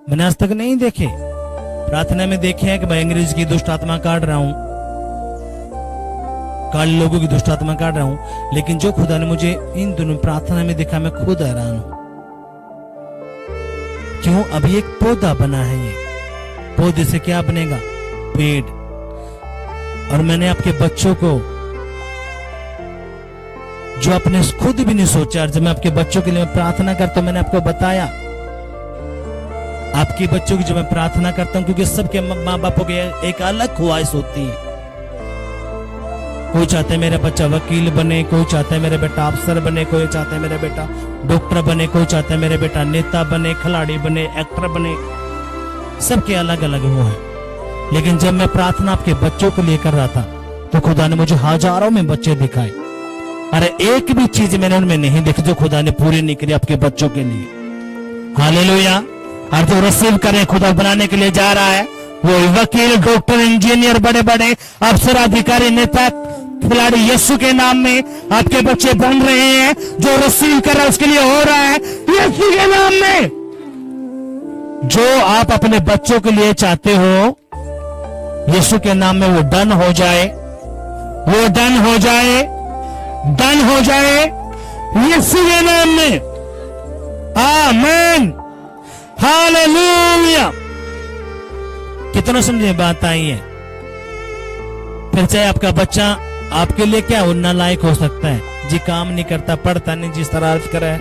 मैंने आज तक नहीं देखे, प्रार्थना में देखे हैं कि मैं अंग्रेज की दुष्ट आत्मा काट रहा हूं, काले लोगों की दुष्ट आत्मा काट रहा हूं, लेकिन जो खुदा ने मुझे इन दोनों प्रार्थना में दिखा, मैं खुद हैरान हूं। क्यों? अभी एक पौधा बना है, ये पौधे से क्या बनेगा? पेड़। और मैंने आपके बच्चों को, जो आपने खुद भी नहीं सोचा, जब मैं आपके बच्चों के लिए प्रार्थना करता हूं, मैंने आपको बताया, आपके बच्चों की जब मैं प्रार्थना करता हूं, क्योंकि सबके माँ बापों की एक अलग ख्वाहिश होती है। कोई चाहता है मेरा बच्चा वकील बने, कोई चाहता है मेरा बेटा अफसर बने, कोई चाहता है मेरा बेटा डॉक्टर बने, कोई चाहता है मेरा बेटा नेता बने, खिलाड़ी बने, एक्टर बने। सबके अलग अलग वो है। लेकिन जब मैं प्रार्थना आपके बच्चों को लिए कर रहा था, तो खुदा ने मुझे हजारों में बच्चे दिखाए। अरे एक भी चीज मैंने उनमें नहीं देखी जो खुदा ने पूरी नहीं करी आपके बच्चों के लिए। हालेलुया। और जो रिसीव करें, खुदा बनाने के लिए जा रहा है, वो वकील, डॉक्टर, इंजीनियर, बड़े बड़े अफसर, अधिकारी, नेता, खिलाड़ी, यीशु के नाम में आपके बच्चे बन रहे हैं। जो रिसीव कर रहा है उसके लिए हो रहा है यीशु के नाम में। जो आप अपने बच्चों के लिए चाहते हो, यीशु के नाम में वो डन हो जाए, वो डन हो जाए, डन हो जाए यीशु के नाम में। आमीन, हालेलुया। कितना समझे बात आई है? फिर चाहे आपका बच्चा आपके लिए क्या हो, नालायक हो सकता है जी, काम नहीं करता, पढ़ता नहीं, जिस तरह अर्थ करे,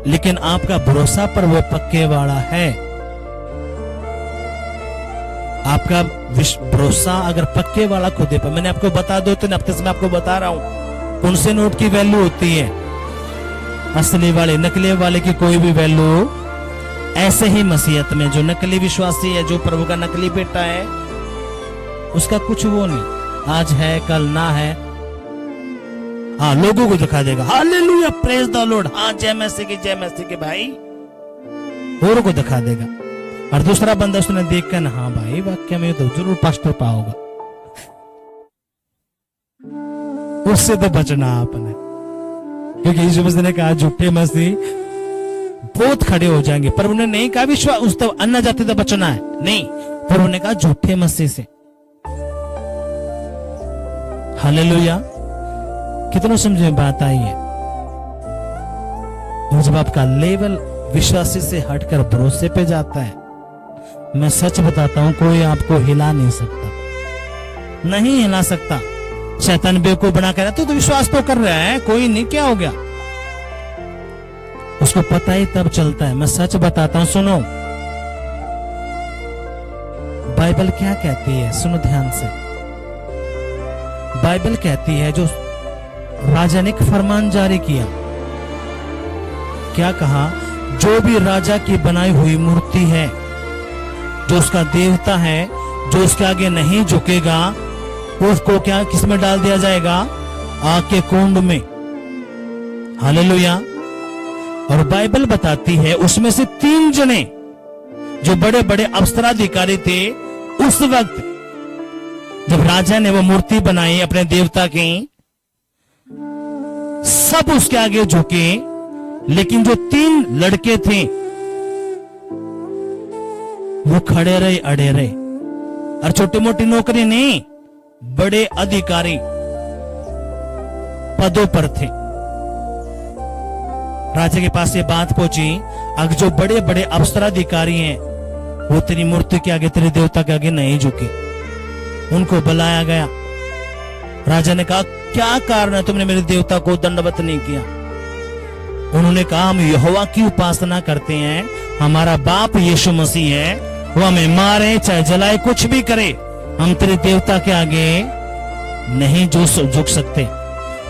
लेकिन आपका भरोसा पर वो पक्के वाला है। आपका भरोसा अगर पक्के वाला खुदे पर, मैंने आपको बता दो, 3 हफ्ते से मैं आपको बता रहा हूं कौन से नोट की वैल्यू होती है, असली वाले, नकली वाले की कोई भी वैल्यू। ऐसे ही मसीहत में जो नकली विश्वासी है, जो प्रभु का नकली बेटा है, उसका कुछ वो नहीं, आज है कल ना है। हाँ, लोगों को दिखा देगा, हालेलुया, प्रेज द लॉर्ड, हाँ जय मसीह की, जय मसीह के भाई, औरों को दिखा देगा। और दूसरा बंदा उसने देख कर, हाँ भाई वाक्य में तो जरूर पास्टर पाओगा। उससे तो बचना आपने, क्योंकि यीशु मसीह ने कहा झूठे मसीह बहुत खड़े हो जाएंगे। पर उन्होंने नहीं कहा विश्वास उस तब अन्य जाति तो बचना है, नहीं, पर उन्होंने कहा झूठे मसीह से। हालेलुया। कितना समझे बात आई है? और जब आपका लेवल विश्वासी से हटकर भरोसे पे जाता है, मैं सच बताता हूं, कोई आपको हिला नहीं सकता, नहीं हिला सकता। शैतान बेवकूफ बना कर, तो विश्वास तो कर रहा है, कोई नहीं, क्या हो गया, उसको पता ही तब चलता है। मैं सच बताता हूं, सुनो बाइबल क्या कहती है, सुनो ध्यान से। बाइबल कहती है, जो राजा ने एक फरमान जारी किया, क्या कहा? जो भी राजा की बनाई हुई मूर्ति है, जो उसका देवता है, जो उसके आगे नहीं झुकेगा, उसको क्या किस में डाल दिया जाएगा? आग के कुंड में। हालेलुया। और बाइबल बताती है उसमें से 3 जने जो बड़े बड़े अफसराधिकारी थे, उस वक्त जब राजा ने वो मूर्ति बनाई अपने देवता की, सब उसके आगे झुके, लेकिन जो 3 लड़के थे वो खड़े रहे, अड़े रहे। और छोटी मोटी नौकरी नहीं, बड़े अधिकारी पदों पर थे। राजा के पास ये बात पहुंची, अगर जो बड़े बड़े अफसराधिकारी हैं वो तेरी मूर्ति के आगे, तेरे देवता के आगे नहीं झुके। उनको बुलाया गया। राजा ने कहा, क्या कारण है तुमने मेरे देवता को दंडवत नहीं किया? उन्होंने कहा, हम यहोवा की उपासना करते हैं, हमारा बाप यीशु मसीह है, वो हमें मारे चाहे जलाए कुछ भी करे, हम तेरे देवता के आगे नहीं झुक सकते।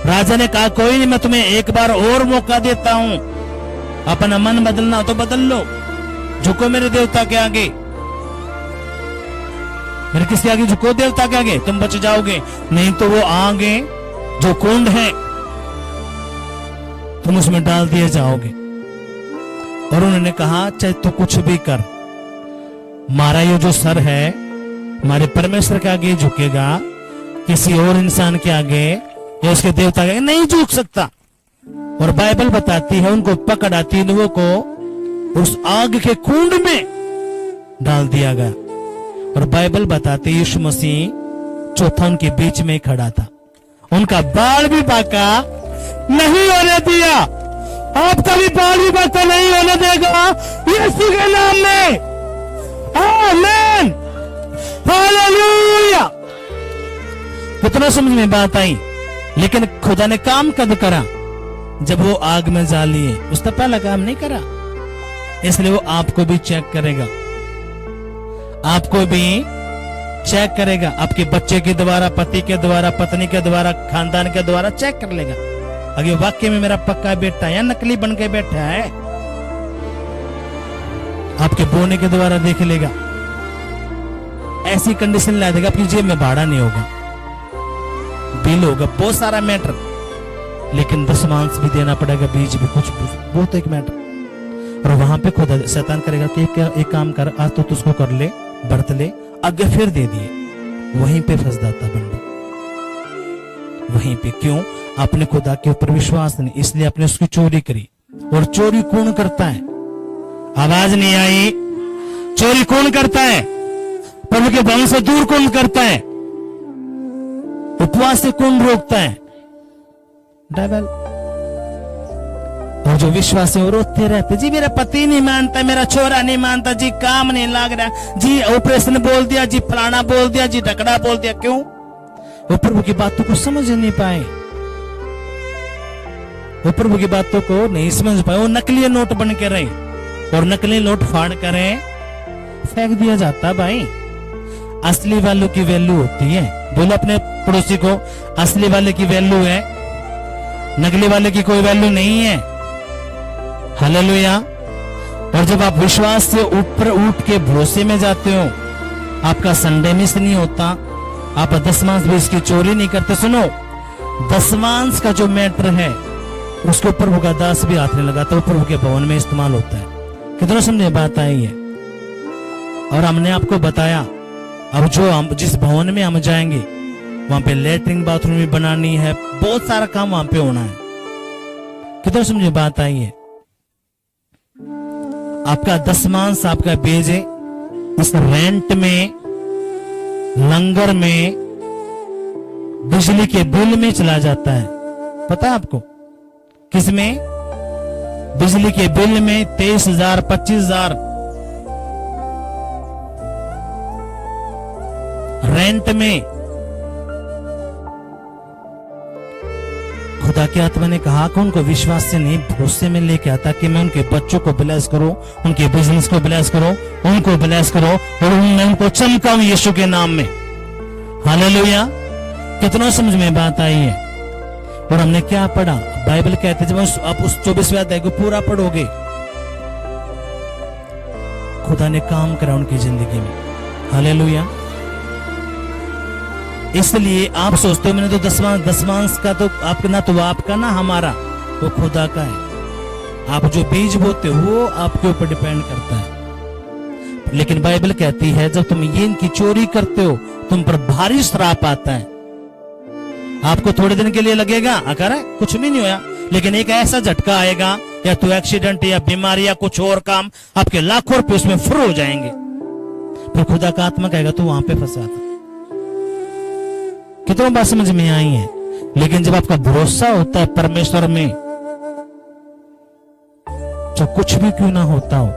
राजा ने कहा, कोई नहीं, मैं तुम्हें एक बार और मौका देता हूं, अपना मन बदलना हो तो बदल लो, झुको मेरे देवता के आगे। मेरे किसके आगे झुको? देवता के आगे, तुम बच जाओगे, नहीं तो वो आगे जो कुंड है तुम उसमें डाल दिए जाओगे। और उन्होंने कहा, चाहे तू कुछ भी कर, हमारा ये जो सर है हमारे परमेश्वर के आगे झुकेगा, किसी और इंसान के आगे या उसके देवता के आगे नहीं झुक सकता। और बाइबल बताती है, उनको पकड़ा, तीनों को उस आग के कुंड में डाल दिया गया। और बाइबल बताती है, यीशु मसीह चौथा उनके बीच में खड़ा था, उनका बाल भी बाका नहीं होने दिया। आपका भी बाल भी बाका नहीं होने देगा यीशु के नाम में। आमीन, हालेलुया। कितना समझ में बात आई? लेकिन खुदा ने काम कब करा? जब वो आग में जा लिए। उसका पहला काम नहीं करा, इसलिए वो आपको भी चेक करेगा, आपको भी चेक करेगा, आपके बच्चे के द्वारा, पति के द्वारा, पत्नी के द्वारा, खानदान के द्वारा चेक कर लेगा, अगर वाकई में मेरा पक्का बेटा या नकली बन के बैठा है। आपके बोने के द्वारा देख लेगा, ऐसी कंडीशन ला देगा आपकी जेब में भाड़ा नहीं होगा, बिल होगा, बहुत सारा मैटर, लेकिन दशमांश भी देना पड़ेगा, बीज भी, कुछ बहुत एक मैटर। और वहां पे खुदा शैतान करेगा कि एक काम कर, आज तो तुझको कर ले, बरत ले, आगे फिर दे दिए, वहीं पे फंस जाता बंदा, वहीं पे। क्यों? आपने खुदा के ऊपर विश्वास नहीं, इसलिए आपने उसकी चोरी करी। और चोरी कौन करता है? आवाज नहीं आई। चोरी कौन करता है? प्रभु के भवन से दूर कौन करता है? उपवास से कौन रोकता है? डेविल। और जो विश्वास है वो रोते रहते, जी मेरा पति नहीं मानता, मेरा छोरा नहीं मानता, जी काम नहीं लग रहा, जी ऑपरेशन बोल दिया, जी फलाना बोल दिया, जी ढकड़ा बोल दिया। क्यों? वो प्रभु की बातों को समझ नहीं पाए, वो प्रभु की बातों को नहीं समझ पाए, वो नकली नोट बन के रहे, और नकली नोट फाड़ करे फेंक दिया जाता। भाई, असली वालों की वैल्यू होती है। बोलो अपने पड़ोसी को, असली वाले की वैल्यू है, नकली वाले की कोई वैल्यू नहीं है। हालेलुया। और जब आप विश्वास से ऊपर उठ के भरोसे में जाते हो, आपका संडे मिस नहीं होता, आप दशमांश भी इसकी चोरी नहीं करते। सुनो, दशमांश का जो मैटर है उसको प्रभु का दास भी हाथ नहीं लगाता, वो प्रभु के भवन में इस्तेमाल होता है। कितना समझे बात आई है? और हमने आपको बताया, अब जो हम जिस भवन में हम जाएंगे वहां पे लेटरिन बाथरूम भी बनानी है, बहुत सारा काम वहां पे होना है। कितना समझे बात आई है? आपका दशमांश, आपका बेज है, इस रेंट में, लंगर में, बिजली के बिल में चला जाता है। पता है आपको? किसमें? बिजली के बिल में 23,000, 25,000 रेंट में। खुदा की आत्मा ने कहा कि उनको विश्वास से नहीं, भरोसे में लेके आता कि मैं उनके बच्चों को ब्लेस करूं, उनके बिजनेस को ब्लेस करो, उनको ब्लेस करो, और मैं उनको चमकाऊं यीशु के नाम में। हालेलुया। कितना समझ में बात आई है? और हमने क्या पढ़ा? बाइबल कहते जब आप उस 24वें अध्याय को पूरा पढ़ोगे, खुदा ने काम करा उनकी जिंदगी में। हालेलुया। इसलिए आप सोचते हो मैंने तो दशमांश का तो आपका, ना तो आपका ना हमारा, वो खुदा का है। आप जो बीज बोते हो वो आपके ऊपर डिपेंड करता है। लेकिन बाइबल कहती है जब तुम ये इनकी चोरी करते हो, तुम पर भारी श्राप आता है। आपको थोड़े दिन के लिए लगेगा अगर कुछ भी नहीं होया, लेकिन एक ऐसा झटका आएगा, या तो एक्सीडेंट या बीमारी या कुछ और काम, आपके लाखों रुपए उसमें फुर हो जाएंगे। फिर खुदा का आत्मा कहेगा तू वहां पे फंसा था। कितना बात समझ में आई है? लेकिन जब आपका भरोसा होता है परमेश्वर में, तो कुछ भी क्यों ना होता हो,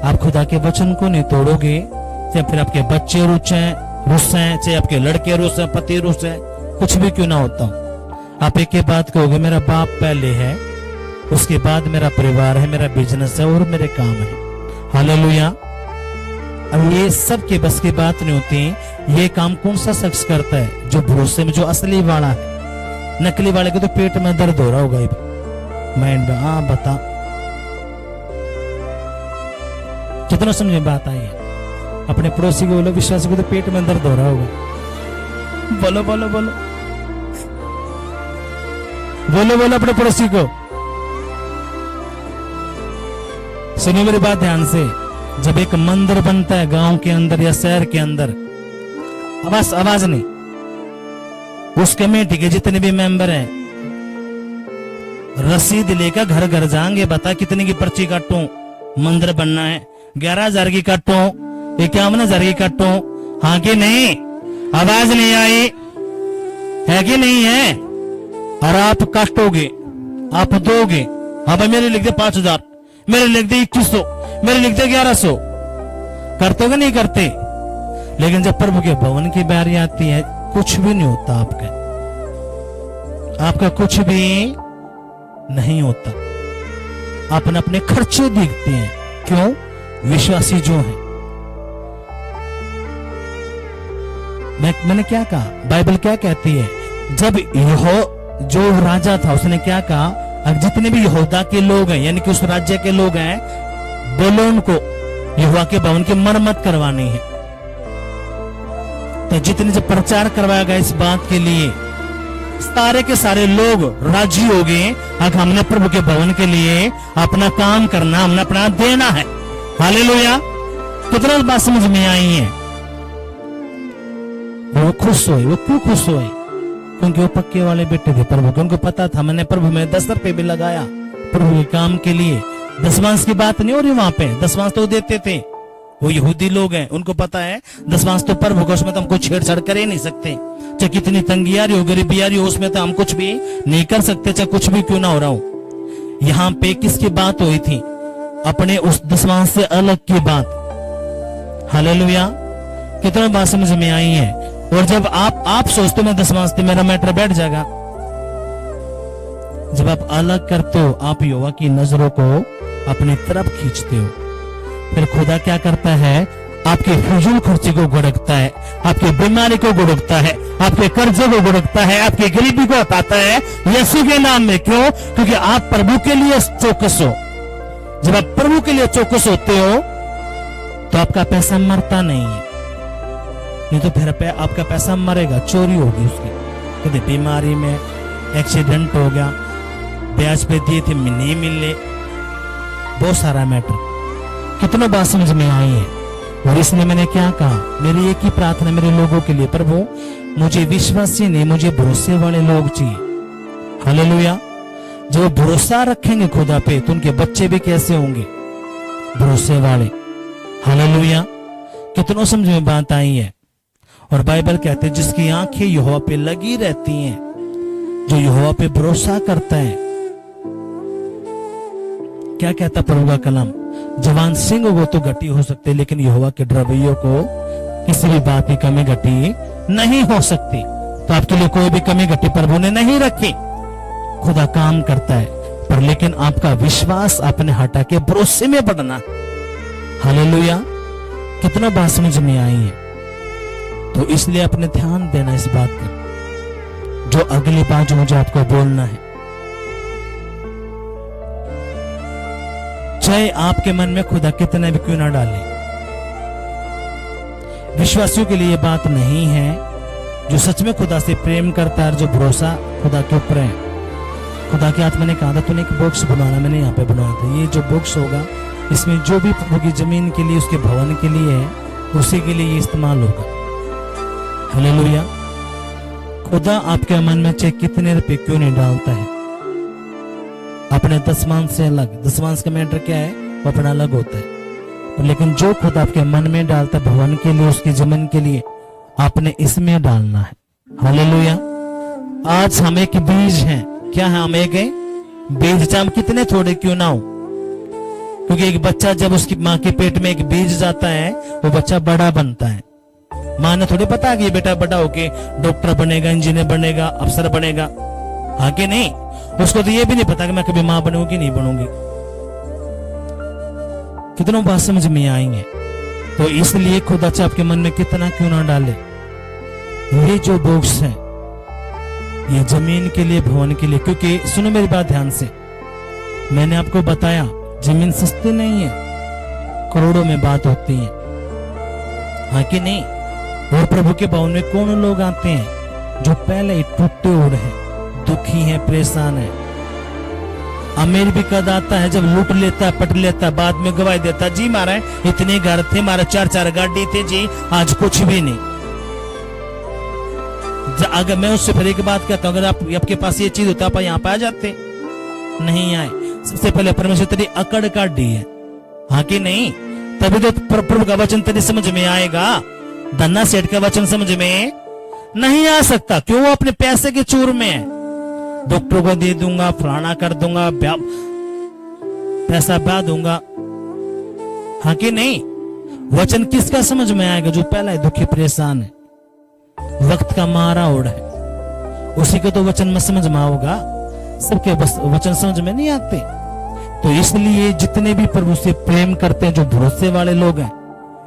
आप खुदा के वचन को नहीं तोड़ोगे, चाहे फिर आपके बच्चे रुस हैं, चाहे आपके लड़के रुस हैं, पति रुस है, कुछ भी क्यों ना होता हो, आप एक ही बात कहोगे, मेरा बाप पहले है, उसके बाद मेरा परिवार है, मेरा बिजनेस है और मेरे काम है। हालेलुया। अब ये सब के बस की बात नहीं होती। ये काम कौन सा शख्स करता है? जो भरोसे में, जो असली वाला है। नकली वाले को तो पेट में दर्द हो रहा होगा माइंड में। हाँ बता, कितना समझ में बात आई है? अपने पड़ोसी को बोलो, विश्वासी को तो पेट में दर्द हो रहा होगा। बोलो बोलो बोलो बोलो बोलो अपने पड़ोसी को। सुनिए मेरी बात ध्यान से। जब एक मंदिर बनता है गांव के अंदर या शहर के अंदर, आवाज नहीं, उस कमेटी के जितने भी मेंबर हैं रसीद लेकर घर घर जाएंगे, बता कितने की पर्ची काटूं, मंदिर बनना है 11,000 की काटूं, 51,000 की काटूं, हाँ कि नहीं? आवाज नहीं आई है कि नहीं है? और आप काटोगे, आप दोगे, हाँ भाई मेरे लिख दे 5,000, मेरे लिख दे 2,100, मेरे लिख दे 1,100, करते हो कि नहीं करते? लेकिन जब प्रभु के भवन की बारी आती है, कुछ भी नहीं होता आपका कुछ भी नहीं होता। अपने अपने खर्चे दिखते हैं। क्यों? विश्वासी जो है। मैंने क्या कहा? बाइबल क्या कहती है? जब जो राजा था उसने क्या कहा? अब जितने भी यहूदा के लोग हैं, यानी कि उस राज्य के लोग हैं, बोलो उनको यहोवा के भवन की मरम्मत करवानी है। तो जितने जब प्रचार करवाया गया इस बात के लिए, सारे के सारे लोग राजी हो गए, अगर हमने प्रभु के भवन के लिए अपना काम करना, हमने अपना देना है। हालेलुया। कितना बात समझ में आई है? वो खुश हुए। वो क्यों खुश हुए? क्योंकि वो पक्के वाले बेटे थे प्रभु के। उनको पता था मैंने प्रभु में 10 रुपए भी लगाया प्रभु के काम के लिए। दसवांश की बात नहीं हो रही वहां पे, दसवांश तो देते थे, वो यहूदी लोग हैं, उनको पता है दसवांश तो प्रभु का, उसमें तो हम कुछ छेड़छाड़ कर ही नहीं सकते। चाहे कितनी तंगी आ रही हो, गरीबी आ रही हो, उसमें तो हम कुछ भी नहीं कर सकते, चाहे कुछ भी क्यों ना हो रहा हो। यहाँ पे किसकी बात हुई थी? अपने उस दसवांश से अलग की बात। हालेलुया। कितना बात समझ में आई है? और जब आप सोचते हो मैं दसवांश से मेरा मैटर बैठ जाएगा, जब आप अलग करते हो, आप यहोवा की नजरों को अपनी तरफ खींचते हो, फिर खुदा क्या करता है? आपके फिजूल खर्ची को गुड़कता है, आपकी बीमारी को गुड़कता है, आपके कर्जे को गुड़कता है, आपकी गरीबी को हटाता है यीशु के नाम में। क्यों? क्योंकि आप प्रभु के लिए चौकस हो। जब आप प्रभु के लिए चौकस होते हो तो आपका पैसा मरता नहीं है, नहीं तो फिर आपका पैसा मरेगा, चोरी होगी उसकी। कभी बीमारी में एक्सीडेंट हो गया, ब्याज पे दिए थे नहीं मिले, बहुत सारा मैटर। कितना बात समझ में आई है? और इसलिए मैंने क्या कहा? मेरी एक ही प्रार्थना मेरे लोगों के लिए, प्रभु मुझे विश्वासी नहीं, मुझे भरोसे वाले लोग चाहिए। हालेलुया। जो भरोसा रखेंगे खुदा पे तो उनके बच्चे भी कैसे होंगे? भरोसे वाले। हालेलुया। कितनों समझ में बात आई है? और बाइबल कहते हैं जिसकी आंखें यहोवा पे लगी रहती हैं, जो यहोवा पे भरोसा करता है, क्या कहता प्रभु का कलाम? जवान सिंह वो तो घटी हो सकते, लेकिन यहोवा के डरवैयों को किसी भी बात की कमी घटी नहीं हो सकती। तो आपके लिए कोई भी कमी घटी प्रभु ने नहीं रखी। खुदा काम करता है, पर लेकिन आपका विश्वास अपने हटा के भरोसे में बढ़ना। हालेलुया। कितना बात समझ में आई है? तो इसलिए अपने ध्यान देना इस बात पर, जो अगली बात जो मुझे आपको बोलना है, चाहे आपके मन में खुदा कितने भी क्यों ना डाले, विश्वासियों के लिए बात नहीं है। जो सच में खुदा से प्रेम करता है, जो भरोसा खुदा के ऊपर है, खुदा की आत्मा ने कहा था तूने एक बॉक्स बनाना, मैंने यहाँ पे बनाया था। ये जो बॉक्स होगा इसमें जो भी प्रभु की जमीन के लिए, उसके भवन के लिए है, उसी के लिए ये इस्तेमाल होगा। हालेलुया। खुदा आपके मन में चाहे कितने रुपए क्यों नहीं डालता है, अपने दसवांश से अलग। दसवांश का मैटर क्या है? वो अपना अलग होता है, लेकिन जो खुदा आपके मन में डालता है भवन के लिए, उसकी जमीन के लिए, आपने इसमें डालना है। हालेलुया। आज हम एक बीज हैं। क्या है? हम एक बीज, चाहे हम कितने थोड़े क्यों ना हो, क्योंकि एक बच्चा जब उसकी माँ के पेट में एक बीज जाता है, वो बच्चा बड़ा बनता है। माँ ने थोड़ी पता कि ये बेटा बड़ा होके डॉक्टर बनेगा, इंजीनियर बनेगा, अफसर बनेगा, हाँ कि नहीं। उसको तो ये भी नहीं पता कि मैं कभी माँ बनूंगी कि नहीं बनूंगी। कितनों बात समझ में आएंगे। तो इसलिए खुदा चाहे आपके मन में कितना क्यों ना डाले, ये जो बॉक्स है ये जमीन के लिए, भवन के लिए। क्योंकि सुनो मेरी बात ध्यान से, मैंने आपको बताया जमीन सस्ती नहीं है, करोड़ों में बात होती है, हाँ कि नहीं। और प्रभु के भवन में कौन लोग आते हैं जो पहले ही टूटे हुए हैं, दुखी हैं, परेशान हैं। अमीर भी कद आता है जब लूट लेता है, पट लेता है, बाद में गवाही देता, जी मारा इतने घर थे, मारा 4-4 गाड़ी थे जी, आज कुछ भी नहीं। अगर मैं उससे फिर एक बात कहता हूं, अगर आपके पास ये चीज होता आप यहाँ पे आ जाते, नहीं आए। सबसे पहले परमेश्वर तेरी अकड़ काट दी है, हाँ कि नहीं। तभी तो प्रभु का वचन तेरी समझ में आएगा। धन्ना सेठ का वचन समझ में नहीं आ सकता, क्यों? वो अपने पैसे के चूर में है। डॉक्टर को दे दूंगा, फलाना कर दूंगा, पैसा ब्याह दूंगा, हाँ कि नहीं। वचन किसका समझ में आएगा? जो पहला है दुखी परेशान है, वक्त का मारा ओढ़ है, उसी को तो वचन में समझ में आओगा। सबके बस वचन समझ में नहीं आते। तो इसलिए जितने भी प्रभु से प्रेम करते हैं, जो भरोसे वाले लोग हैं,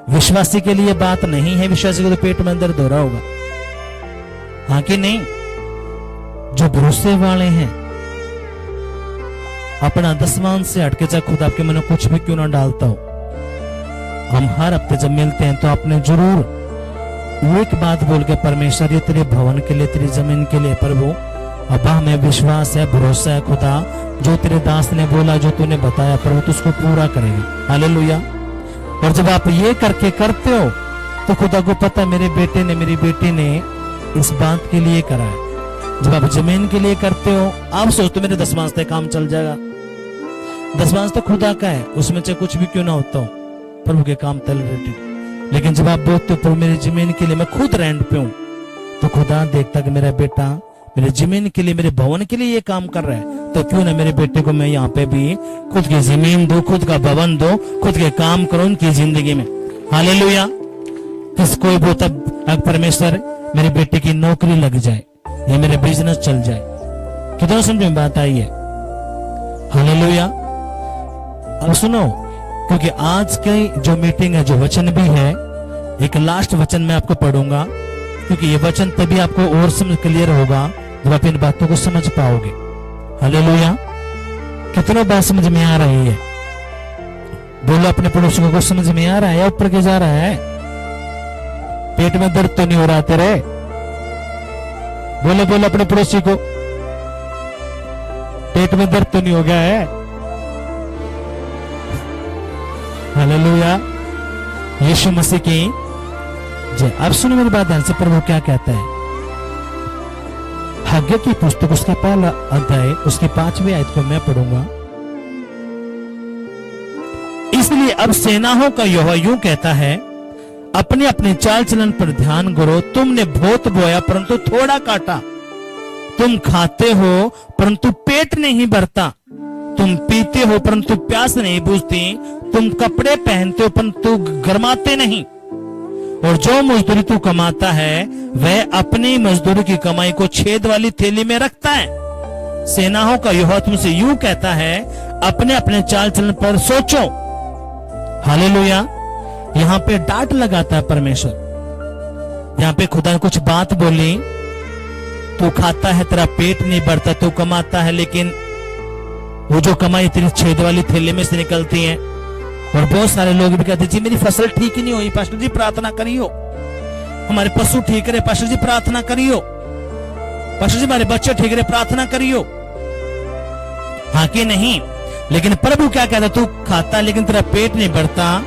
विश्वासी के लिए बात नहीं है। विश्वासी को तो पेट में दर्द हो रहा होगा, हाँ कि नहीं। जो भरोसे वाले हैं, अपना दसवां से हटके, चाहे खुद आपके मन में कुछ भी क्यों ना डालता हो, हम हर हफ्ते जब मिलते हैं तो आपने जरूर एक बात बोल के, परमेश्वर ये तेरे भवन के लिए, तेरी जमीन के लिए प्रभु, अब हमें विश्वास है, भरोसा है खुदा, जो तेरे दास ने बोला, जो तूने बताया प्रभु, तो उसको पूरा करेगा। हालेलुया। और जब आप ये करते हो तो खुदा को पता मेरे बेटे ने, मेरी बेटी ने इस बात के लिए करा है। जब आप जमीन के लिए करते हो, आप सोचते हो मेरे दसवांश से काम चल जाएगा। दसवांश तो खुदा का है, उसमें चाहे कुछ भी क्यों ना होता हो, प्रभु के काम तल रिलेटेड। लेकिन जब आप बोलते हो प्रभु मेरी जमीन के लिए मैं खुद रेंट पे हूं, तो खुदा देखता कि मेरा बेटा मेरे जमीन के लिए, मेरे भवन के लिए ये काम कर रहा है, तो क्यों ना मेरे बेटे को मैं यहाँ पे भी खुद की जमीन दो, खुद का भवन दो, खुद के काम करो उनकी जिंदगी में। हालेलुया। किसको बोलता परमेश्वर मेरे बेटे की नौकरी लग जाए या मेरे बिजनेस चल जाए। कितना समझ में बात आई है? हालेलुया। अब सुनो, क्योंकि आज की जो मीटिंग है, जो वचन भी है, एक लास्ट वचन मैं आपको पढ़ूंगा, क्योंकि ये वचन तभी आपको और समझ क्लियर होगा जब आप इन बातों को समझ पाओगे। हालेलुया। कितना बात समझ में आ रही है? बोलो अपने पड़ोसियों को, समझ में आ रहा है या ऊपर के जा रहा है? पेट में दर्द तो नहीं हो रहा तेरे? बोलो बोलो अपने पड़ोसी को, पेट में दर्द तो नहीं हो गया है? हालेलुया। यीशु मसीह की जय। अब सुनो मेरी बात ध्यान से, प्रभु क्या कहता है। हग्गे की पुस्तक उसका पहला अध्याय उसकी 5वीं आयत को मैं पढ़ूंगा। इसलिए अब सेनाओं का यहोवा यूं कहता है, अपने अपने चाल चलन पर ध्यान करो। तुमने बहुत बोया परंतु थोड़ा काटा, तुम खाते हो परंतु पेट नहीं भरता, तुम पीते हो परंतु प्यास नहीं बुझती, तुम कपड़े पहनते हो परंतु गरमाते नहीं, और जो मजदूरी तू कमाता है वह अपनी मजदूरी की कमाई को छेद वाली थैली में रखता है। सेनाओं का यहोवा तुमसे यूं कहता है, अपने अपने चाल चलन पर सोचो। हालेलुया। यहाँ पे डांट लगाता है परमेश्वर। यहाँ पे खुदा ने कुछ बात बोली, तू खाता है तेरा पेट नहीं भरता, तू कमाता है लेकिन वो जो कमाई तेरी छेद वाली थैली में से निकलती है। और बहुत सारे लोग भी कहते जी मेरी फसल ठीक ही नहीं हुई, पास्टर जी प्रार्थना करियो, हमारे पशु ठीक रहे, पास्टर जी प्रार्थना करियो, पास्टर जी हमारे बच्चे ठीक रहे, प्रार्थना करियो, हाँ कि नहीं। लेकिन प्रभु क्या कहता, तू खाता लेकिन तेरा पेट नहीं भरता,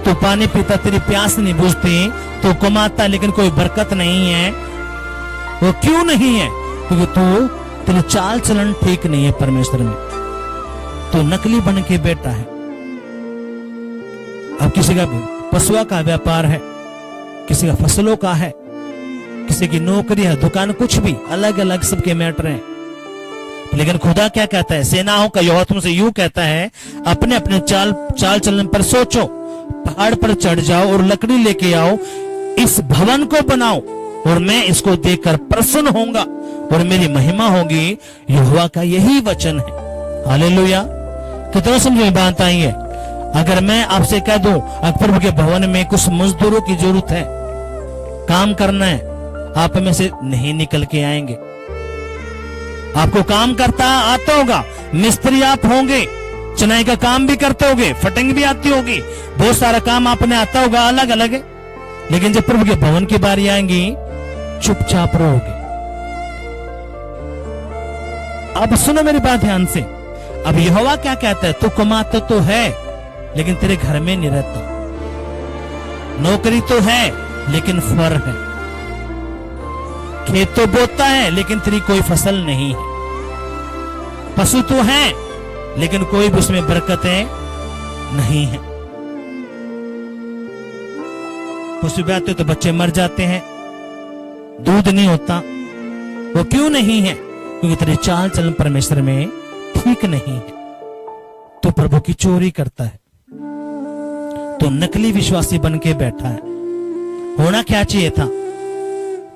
तू पानी पीता तेरी प्यास नहीं बुझती, तू कमाता लेकिन कोई बरकत नहीं है। वो क्यों नहीं है? क्योंकि तू तेरी चाल चलन ठीक नहीं है परमेश्वर में, तो नकली बन के बैठा है। अब किसी का पशुओं का व्यापार है, किसी का फसलों का है, किसी की नौकरी है, दुकान, कुछ भी, अलग अलग सबके मैटर हैं। लेकिन खुदा क्या कहता है, सेनाओं का यहोवा तुमसे यूं कहता है, अपने अपने चाल चलन पर सोचो, पहाड़ पर चढ़ जाओ और लकड़ी लेके आओ, इस भवन को बनाओ और मैं इसको देखकर प्रसन्न होऊंगा और मेरी महिमा होगी। यहोवा का यही वचन है। हालेलुया। कितना समझ में बात आई है। अगर मैं आपसे कह दूं प्रभु के भवन में कुछ मजदूरों की जरूरत है, काम करना है, आप में से नहीं निकल के आएंगे। आपको काम करता आता होगा, मिस्त्री आप होंगे, चुनाई का काम भी करते होगे, फिटिंग भी आती होगी, बहुत सारा काम आपने आता होगा, अलग अलग है। लेकिन जब प्रभु के भवन की बारी आएंगी, चुपचाप रहोगे। अब सुनो मेरी बात ध्यान से। अब यहोवा क्या कहता है, तू कमाता तो है लेकिन तेरे घर में नहीं रहता, नौकरी तो है लेकिन फर है, खेत तो बोता है लेकिन तेरी कोई फसल नहीं है, पशु तो है लेकिन कोई भी उसमें बरकतें नहीं है। पशु ब्याते तो बच्चे मर जाते हैं, दूध नहीं होता। वो क्यों नहीं है? क्योंकि तेरे चाल चलन परमेश्वर में ठीक नहीं है। तो प्रभु की चोरी करता है, तो नकली विश्वासी बन के बैठा है। होना क्या चाहिए था?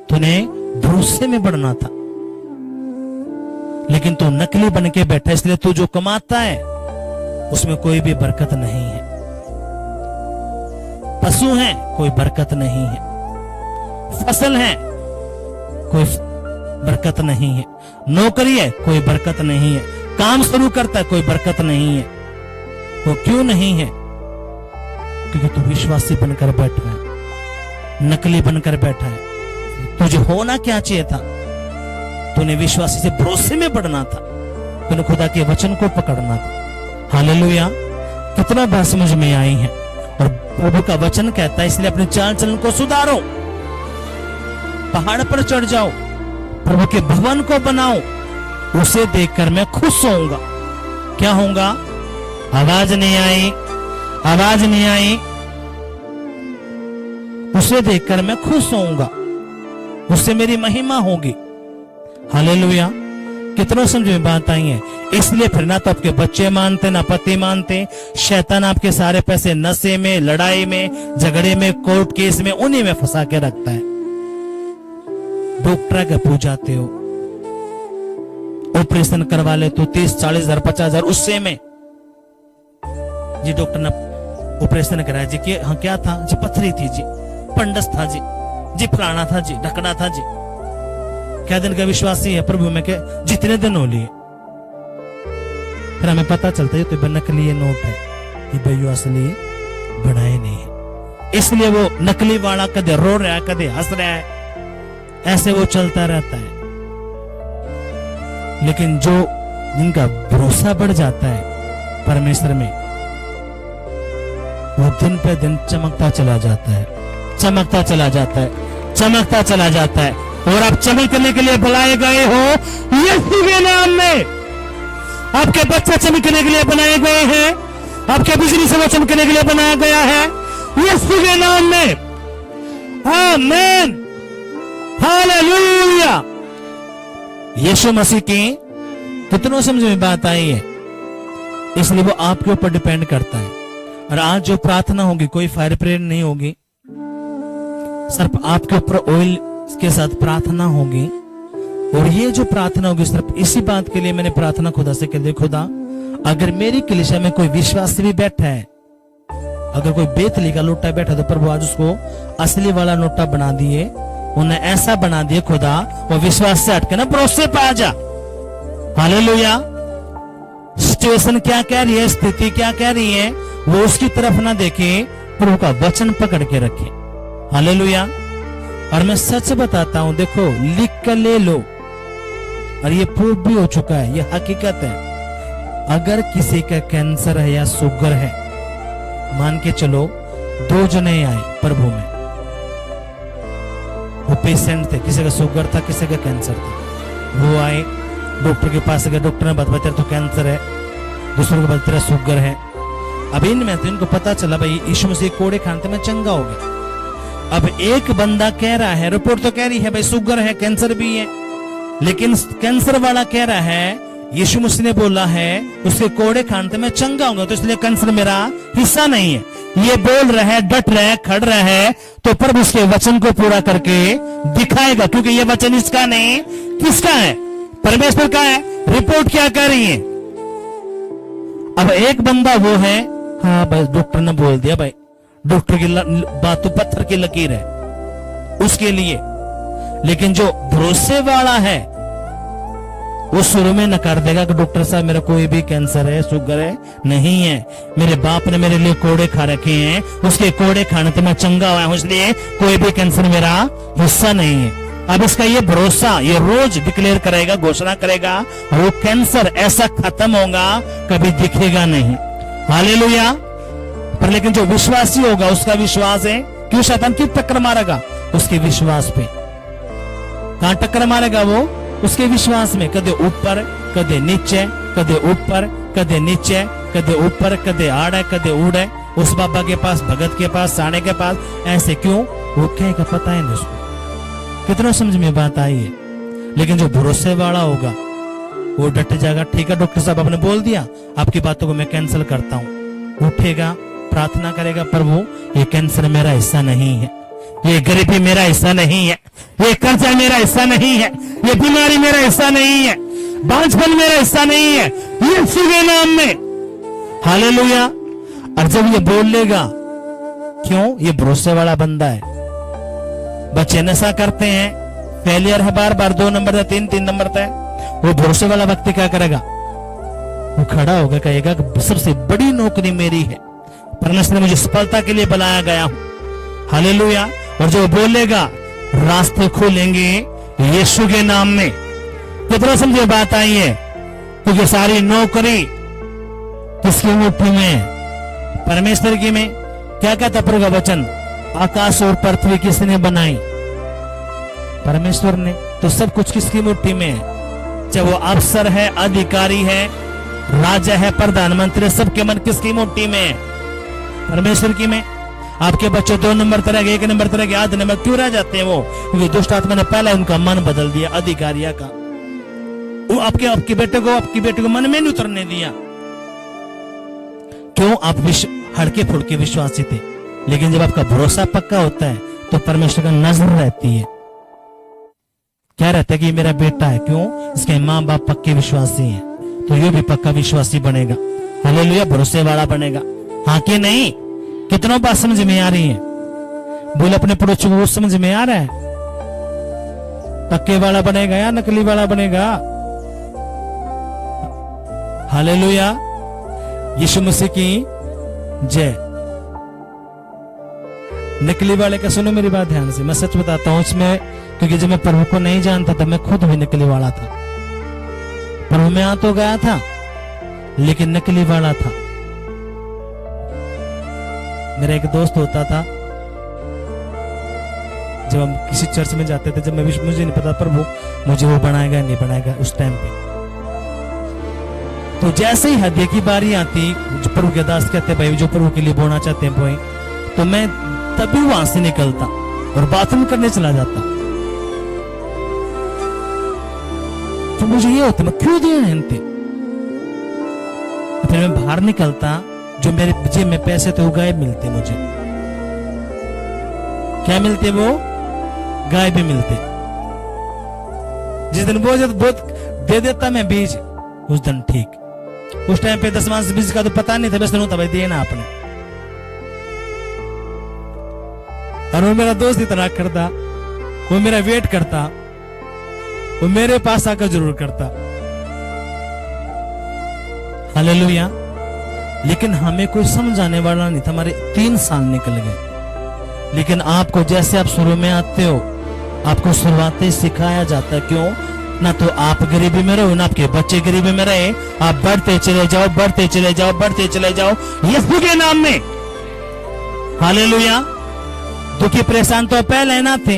तूने भरोसे में बढ़ना था, लेकिन तू नकली बन के बैठा, इसलिए तू जो कमाता है उसमें कोई भी बरकत नहीं है। पशु है, कोई बरकत नहीं है, फसल है, कोई बरकत नहीं है, नौकरी है, कोई बरकत नहीं है, काम शुरू करता है, कोई बरकत नहीं है। वो क्यों नहीं है? क्योंकि तू विश्वासी बनकर बैठा है, नकली बनकर बैठा है। तुझे होना क्या चाहिए था? तूने विश्वासी से भरोसे में बढ़ना था, तूने खुदा के वचन को पकड़ना था। हालेलुया। कितना बात समझ में आई है। और प्रभु का वचन कहता है, इसलिए अपने चाल चलन को सुधारो, पहाड़ पर चढ़ जाओ, प्रभु के भवन को बनाओ, उसे देखकर मैं खुश होऊंगा। क्या होऊंगा? आवाज नहीं आई, आवाज नहीं आई। उसे देखकर मैं खुश होऊंगा, उससे मेरी महिमा होगी। हालेलुया। कितनों समझ में बात आई है। इसलिए फिर ना तो आपके बच्चे मानते, ना पति मानते, शैतान आपके सारे पैसे नशे में, लड़ाई में, झगड़े में, कोर्ट केस में, उन्हीं में फंसा के रखता है। डॉक्टर के पूछ जाते हो, ऑपरेशन करवा ले तो 30-40,000 50,000 उससे में जी डॉक्टर ने ऑपरेशन कराया जी, कि हाँ क्या था जी? पथरी थी जी, पंडस था जी फलाना था जी, ढकना था जी। क्या दिन का विश्वासी है प्रभु में के जितने दिन हो लिए, फिर हमें पता चलता है तो नकली ये नोट है, ये भाई असली बनाए नहीं है। इसलिए वो नकली वाला कदे रो रहा है, कदे हंस रहा है, ऐसे वो चलता रहता है। लेकिन जो जिनका भरोसा बढ़ जाता है परमेश्वर में, वो दिन पे दिन चमकता चला जाता है, चमकता चला जाता है, चमकता चला जाता है। और आप चमकने के लिए बुलाए गए हो यीशु के नाम में। आपके बच्चे चमकने के लिए बनाए गए हैं, आपके बिजनेस वो चमकने के लिए बनाया गया है यीशु के नाम में। आमीन, हालेलुया। यीशु मसीह की कितनों समझ में बात आई है। इसलिए वो आपके ऊपर डिपेंड करता है। और आज जो प्रार्थना होगी, कोई फायर प्रेयर नहीं होगी, सिर्फ आपके ऊपर ऑयल के साथ प्रार्थना होगी। और ये जो प्रार्थना होगी सिर्फ इसी बात के लिए मैंने प्रार्थना खुदा से कर दी, खुदा अगर मेरी कलीसिया में कोई विश्वासी भी बैठा है, अगर कोई बेतली का लोटा बैठा, तो प्रभु आज उसको असली वाला लोटा बना दिए, उन्हें ऐसा बना दिए खुदा, वो विश्वास से हटके ना भरोसे पे आ जा। हालेलुया। सिचुएशन क्या कह रही है, स्थिति क्या कह रही है, वो उसकी तरफ ना देखे, प्रभु का वचन पकड़ के रखे। हालेलुया। और मैं सच बताता हूं, देखो लिख कर ले लो, और ये प्रूफ भी हो चुका है, ये हकीकत है। अगर किसी का कैंसर है या शुगर है, मान के चलो 2 जने आए प्रभु में, वो पेशेंट थे, किसी का शुगर था, किसी का कैंसर था। वो आए डॉक्टर के पास गए, डॉक्टर ने बताया तेरा तो कैंसर है, दूसरों को बताया तेरा शुगर है। अब इनमें तो इनको पता चला भाई यीशु मसीह कोड़े खाने में चंगा हो गया। अब एक बंदा कह रहा है, रिपोर्ट तो कह रही है भाई शुगर है, कैंसर भी है, लेकिन कैंसर वाला कह रहा है यीशु मसीह ने बोला है उसके कोड़े खाने मैं चंगा होगा, तो इसलिए कैंसर मेरा हिस्सा नहीं है। ये बोल रहा है, डट रहा है, खड़ रहा है, तो प्रभु उसके वचन को पूरा करके दिखाएगा, क्योंकि ये वचन इसका नहीं, किसका है? परमेश्वर का है। रिपोर्ट क्या कर रही है? अब एक बंदा वो है, हाँ भाई डॉक्टर ने बोल दिया, भाई डॉक्टर की बात तो पत्थर की लकीर है उसके लिए। लेकिन जो भरोसे वाला है वो शुरू में नकार देगा कि डॉक्टर साहब मेरा कोई भी कैंसर है, शुगर है नहीं है, मेरे बाप ने मेरे लिए कोड़े खा रखे हैं, उसके कोड़े खाने से मैं चंगा हुआ हूं, इसलिए कोई भी कैंसर मेरा हिस्सा नहीं है। अब इसका ये भरोसा ये रोज डिक्लेयर करेगा, घोषणा करेगा, और वो कैंसर ऐसा खत्म होगा कभी दिखेगा नहीं। हालेलुया। पर लेकिन जो विश्वासी होगा उसका विश्वास है, क्यों शैतान की टक्कर मारेगा? उसके विश्वास पे। कहां टक्कर मारेगा वो? उसके विश्वास में। कदे ऊपर कदे नीचे, कदे ऊपर कदे नीचे, कदे ऊपर कदे आड़े कदे उड़े, उस बाबा के पास, भगत के पास, साणे के पास, ऐसे क्यों? वो कहेगा पता है नहीं उसको। कितना समझ में बात आई है? लेकिन जो भरोसे वाला होगा वो डट जाएगा। ठीक है डॉक्टर साहब आपने बोल दिया, आपकी बातों को मैं कैंसिल करता हूं। उठेगा, प्रार्थना करेगा, प्रभु ये कैंसर मेरा हिस्सा नहीं है, ये गरीबी मेरा हिस्सा नहीं है, ये कर्जा मेरा हिस्सा नहीं है, ये बीमारी मेरा हिस्सा नहीं है, बांझपन मेरा हिस्सा नहीं है, यीशु के नाम में। हालेलुया। और जब ये बोल लेगा, क्यों? ये भरोसे वाला बंदा है। बच्चे नशा करते हैं, फेलियर है बार बार, 2 नंबर है, 3 नंबर तक। वो भरोसे वाला व्यक्ति क्या करेगा? वो खड़ा होगा, कहेगा सबसे बड़ी नौकरी मेरी है, परमेश्वर ने मुझे सफलता के लिए बुलाया गया हूं। हालेलुया। और जो बोलेगा रास्ते खोलेंगे यीशु के नाम में। कितना समझे बात आई है? क्योंकि सारी नौकरी किसकी मुट्ठी में है? परमेश्वर की में। क्या कहता प्रभु का वचन? आकाश और पृथ्वी किसने बनाई? परमेश्वर ने। तो सब कुछ किसकी मुट्ठी में है? चाहे वो अफसर है, अधिकारी है, राजा है, प्रधानमंत्री, सबके मन किसकी मुट्ठी में है? परमेश्वर की में। आपके बच्चे 2 नंबर तरह के, 1 नंबर तरह के, आधे नंबर क्यों रह जाते हैं? वो क्योंकि दुष्ट आत्मा ने पहले उनका मन बदल दिया, अधिकारिया का। वो आपके बेटे को, आपकी बेटे को मन में नहीं उतरने दिया। क्यों? आप हड़के फुड़के विश्वासी थे। लेकिन जब आपका भरोसा पक्का होता है तो परमेश्वर का नजर रहती है। क्या रहता है कि मेरा बेटा है, क्यों? इसके माँ बाप पक्के विश्वासी हैं, तो ये भी पक्का विश्वासी बनेगा। हालेलुया। भरोसे वाला बनेगा। हाँ कि नहीं? कितनों बात समझ में आ रही है? बोले अपने पड़ोसी को समझ में आ रहा है? पक्के वाला बनेगा या नकली वाला बनेगा? हालेलुया। यीशु मसीह की जय। नकली वाले का सुनो मेरी बात ध्यान से, मैं सच बताता हूं इसमें, क्योंकि जब मैं प्रभु को नहीं जानता था मैं खुद भी नकली वाला था। प्रभु में आ तो गया था लेकिन नकली वाला था। मेरा एक दोस्त होता था, जब हम किसी चर्च में जाते थे, जब मैं मुझे नहीं पता प्रभु मुझे वो बनाएगा नहीं बनाएगा उस टाइम पे, तो जैसे ही हदिये की बारी आती, जो प्रभु के दास कहते भाई जो प्रभु के लिए बोना चाहते हैं बोए, तो मैं तभी वहां से निकलता और बाथरूम करने चला जाता। तो मुझे ये होता मैं क्यों दिए इनते। फिर मैं बाहर निकलता, जो मेरे जेब में पैसे थे वो गायब मिलते मुझे। क्या मिलते? वो गायब भी मिलते। जिस दिन बहुत दे देता मैं बीज, उस दिन ठीक। उस टाइम पे 10 मास बीज का तो पता नहीं था, बस होता भाई देना आपने। और वो मेरा दोस्त इतना करता, वो मेरा वेट करता, वो मेरे पास आकर जरूर करता। हालेलुया। लेकिन हमें कोई समझाने वाला नहीं था। हमारे 3 साल निकल गए। लेकिन आपको जैसे आप शुरू में आते हो, आपको शुरुआत से सिखाया जाता है। क्यों? ना तो आप गरीबी में रहो, ना आपके बच्चे गरीबी में रहे। आप बढ़ते चले जाओ, बढ़ते चले जाओ, बढ़ते चले जाओ यीशु के नाम में। हालेलुया। दुखी परेशान तो पहले ना थे,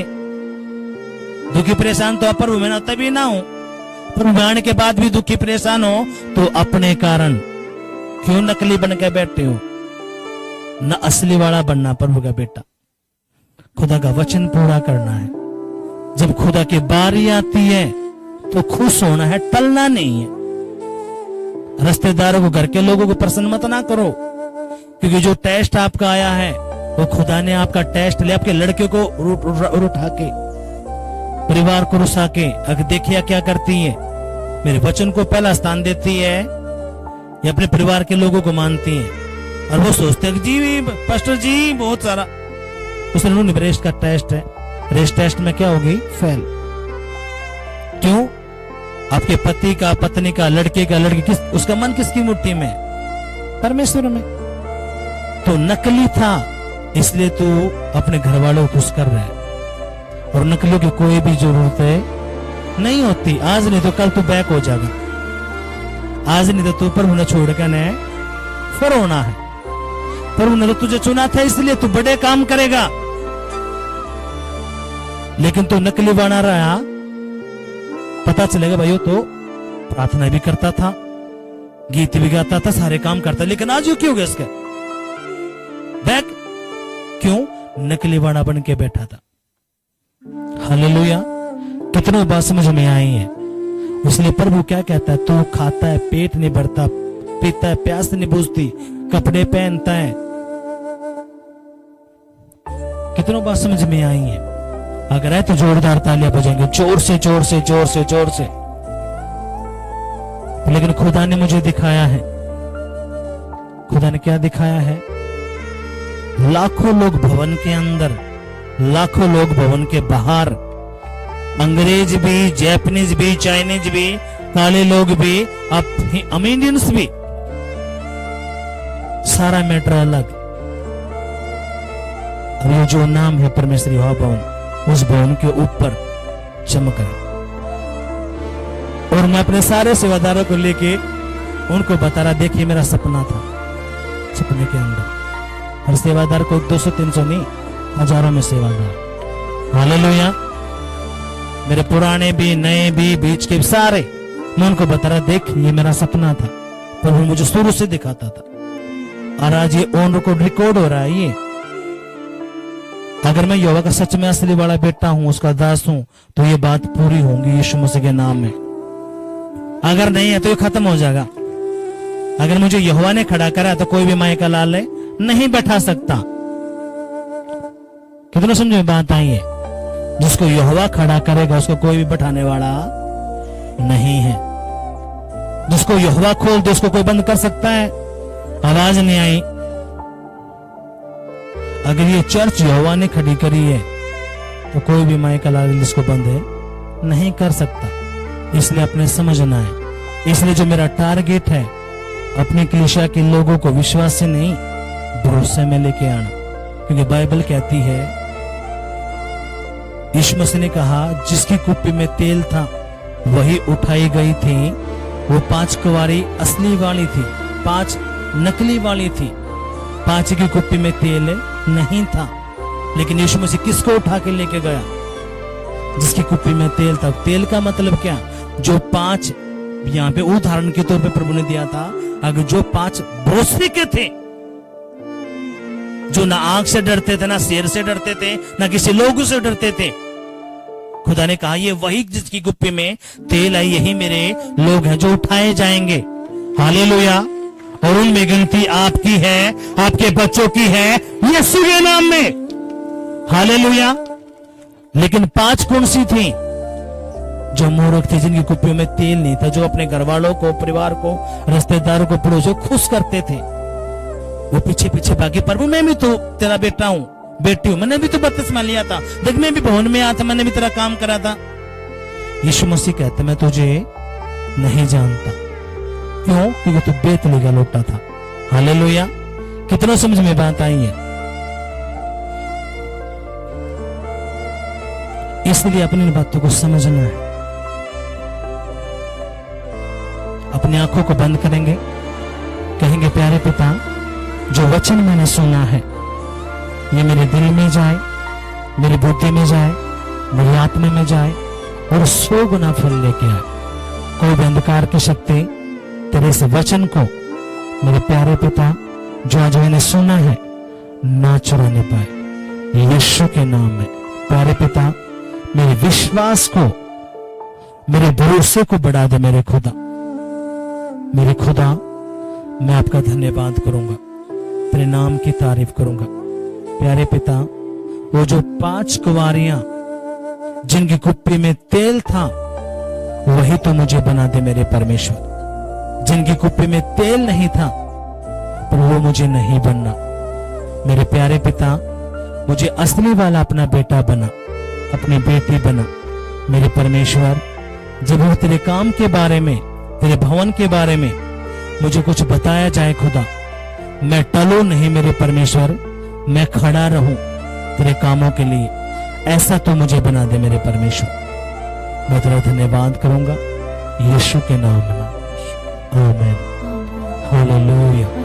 दुखी परेशान तो प्रभु में ना तभी ना हो। प्रभु में आने के बाद भी दुखी परेशान हो तो अपने कारण। क्यों नकली बन के बैठे हो? न असली वाला बनना प्रभु का बेटा। खुदा का वचन पूरा करना है। जब खुदा की बारी आती है तो खुश होना है, टलना नहीं है। रिश्तेदारों को, घर के लोगों को प्रसन्न मत ना करो, क्योंकि जो टेस्ट आपका आया है वो खुदा ने आपका टेस्ट ले आपके लड़के को उठा के, परिवार को रुसा के। अगर देखिए क्या करती है, मेरे वचन को पहला स्थान देती है, ये अपने परिवार के लोगों को मानती है, और वो सोचते हैं जी पास्टर जी बहुत सारा, उसने रेस्ट का टेस्ट है, रेस्ट टेस्ट में क्या होगी? फेल। क्यों? आपके पति का, पत्नी का, लड़के का, लड़की किस, उसका मन किसकी मुट्ठी में? परमेश्वर में। तो नकली था, इसलिए तू अपने घर वालों को खुश कर रहा है, और नकलियों की कोई भी जरूरत नहीं होती। आज नहीं तो कल तू बैक हो जाएगा, आज नहीं तो तू प्रभु ने छोड़ कर ने फिर होना है। प्रभु ने तो तुझे चुना था, इसलिए तू बड़े काम करेगा, लेकिन तू नकली बना रहा, पता चलेगा भाई तो प्रार्थना भी करता था, गीत भी गाता था, सारे काम करता, लेकिन आज क्यों हो गया इसका बैक? क्यों? नकली बाड़ा बन के बैठा था। हालेलुया। कितनी बात समझ में आई है। इसलिए प्रभु क्या कहता है? तू खाता है, पेट नहीं भरता, पीता है, प्यास नहीं बुझती, कपड़े पहनता है। कितनी बात समझ में आई है। अगर है तो जोरदार तालियां बजाएंगे, जोर से जोर से जोर से जोर से। लेकिन खुदा ने मुझे दिखाया है, खुदा ने क्या दिखाया है? लाखों लोग भवन के अंदर, लाखों लोग भवन के बाहर, अंग्रेज भी, जापानीज भी, चाइनीज भी, काले लोग भी, अमीनियंस भी, सारा मैटर अलग। और ये जो नाम है परमेश्वर यहोवा भवन, उस भवन के ऊपर चमक रहा। और मैं अपने सारे सेवादारों को लेके उनको बता रहा, देखिए मेरा सपना था, सपने के अंदर हर सेवादार को 200-300 नहीं, हजारों में सेवादार। हालेलुया। मेरे पुराने भी, नए भी, बीच के सारे, मैं उनको बता रहा, देख ये मेरा सपना था, प्रभु मुझे शुरू से दिखाता था, और आज ये ऑन रिकॉर्ड हो रहा है। ये अगर मैं यहोवा का सच में असली वाला बेटा हूं, उसका दास हूं, तो ये बात पूरी होंगी यीशु मसीह के नाम में। अगर नहीं है तो ये खत्म हो जाएगा। अगर मुझे यहोवा ने खड़ा करा तो कोई भी माई का लाल नहीं बैठा सकता। कितना समझ में बात आई है? जिसको यहोवा खड़ा करेगा उसको कोई भी बैठाने वाला नहीं है। जिसको यहोवा खोल दे उसको कोई बंद कर सकता है? आवाज नहीं आई। अगर ये चर्च यहोवा ने खड़ी करी है तो कोई भी माई का लाल इसको बंद नहीं कर सकता। इसलिए अपने समझना है। इसलिए जो मेरा टारगेट है, अपने कलीसिया के लोगों को विश्वास से नहीं भरोसे में लेके आना, क्योंकि बाइबल कहती है, यीशु मसीह ने कहा जिसकी कुप्पी में तेल था वही उठाई गई थी। वो 5 कुंवारी असली वाली थी, 5 नकली वाली थी। 5 की कुप्पी में तेल नहीं था, लेकिन यीशु मसीह किसको उठा के लेके गया? जिसकी कुप्पी में तेल था। तेल का मतलब क्या? जो 5 यहाँ पे उदाहरण के तौर पे प्रभु ने दिया था, अगर जो 5 भरोसे के थे, जो ना आग से डरते थे, ना शेर से डरते थे, ना किसी लोगों से डरते थे, खुदा ने कहा ये वही जिसकी कुप्पी में तेल है, यही मेरे लोग हैं जो उठाए जाएंगे। हालेलुया। और उनमें गिनती आपकी है, आपके बच्चों की है, यीशु के नाम में। हालेलुया। लेकिन 5 कौन सी थी? जो मूर्ख थी, जिनकी कुप्पियों में तेल नहीं था, जो अपने घर वालों को, परिवार को, रिश्तेदारों को, पड़ोसियों को खुश करते थे। वो पीछे पीछे भागे, प्रभु मैं भी तो तेरा बेटा हूं, बेटी हूं, मैंने भी तो बपतिस्मा लिया था, देख मैं भी भवन में आया था, मैंने भी तेरा काम करा था। यीशु मसीह कहते मैं तुझे नहीं जानता। क्यों? क्योंकि तू बेतली का लौटा था। हालेलुया। कितना समझ में बात आई है? इसलिए अपनी बातों को समझना है। अपनी आंखों को बंद करेंगे, कहेंगे प्यारे पिता, जो वचन मैंने सुना है ये मेरे दिल में जाए, मेरी बुद्धि में जाए, मेरी आत्मा में जाए और 100 गुना फल लेके आए। कोई भी अंधकार की शक्ति तेरे इस वचन को मेरे प्यारे पिता, जो आज मैंने सुना है, ना चुराने पाए यीशु के नाम में। प्यारे पिता, मेरे विश्वास को, मेरे भरोसे को बढ़ा दे मेरे खुदा। मेरे खुदा, मैं आपका धन्यवाद करूंगा, तेरे नाम की तारीफ करूंगा। प्यारे पिता, वो जो 5 कुंवारियां जिनकी कुप्पी में तेल था, वही तो मुझे बना दे मेरे परमेश्वर। जिनकी कुप्पी में तेल नहीं था, पर वो मुझे नहीं बनना। मेरे प्यारे पिता, मुझे असली वाला अपना बेटा बना, अपनी बेटी बना। मेरे परमेश्वर, जब वो तेरे काम के बारे में, तेरे भवन के बारे में मुझे कुछ बताया जाए खुदा, मैं टलूं नहीं मेरे परमेश्वर, मैं खड़ा रहूं तेरे कामों के लिए। ऐसा तो मुझे बना दे मेरे परमेश्वर। मैं तेरा धन्यवाद करूंगा यीशु के नाम में। आमीन। हालेलुया।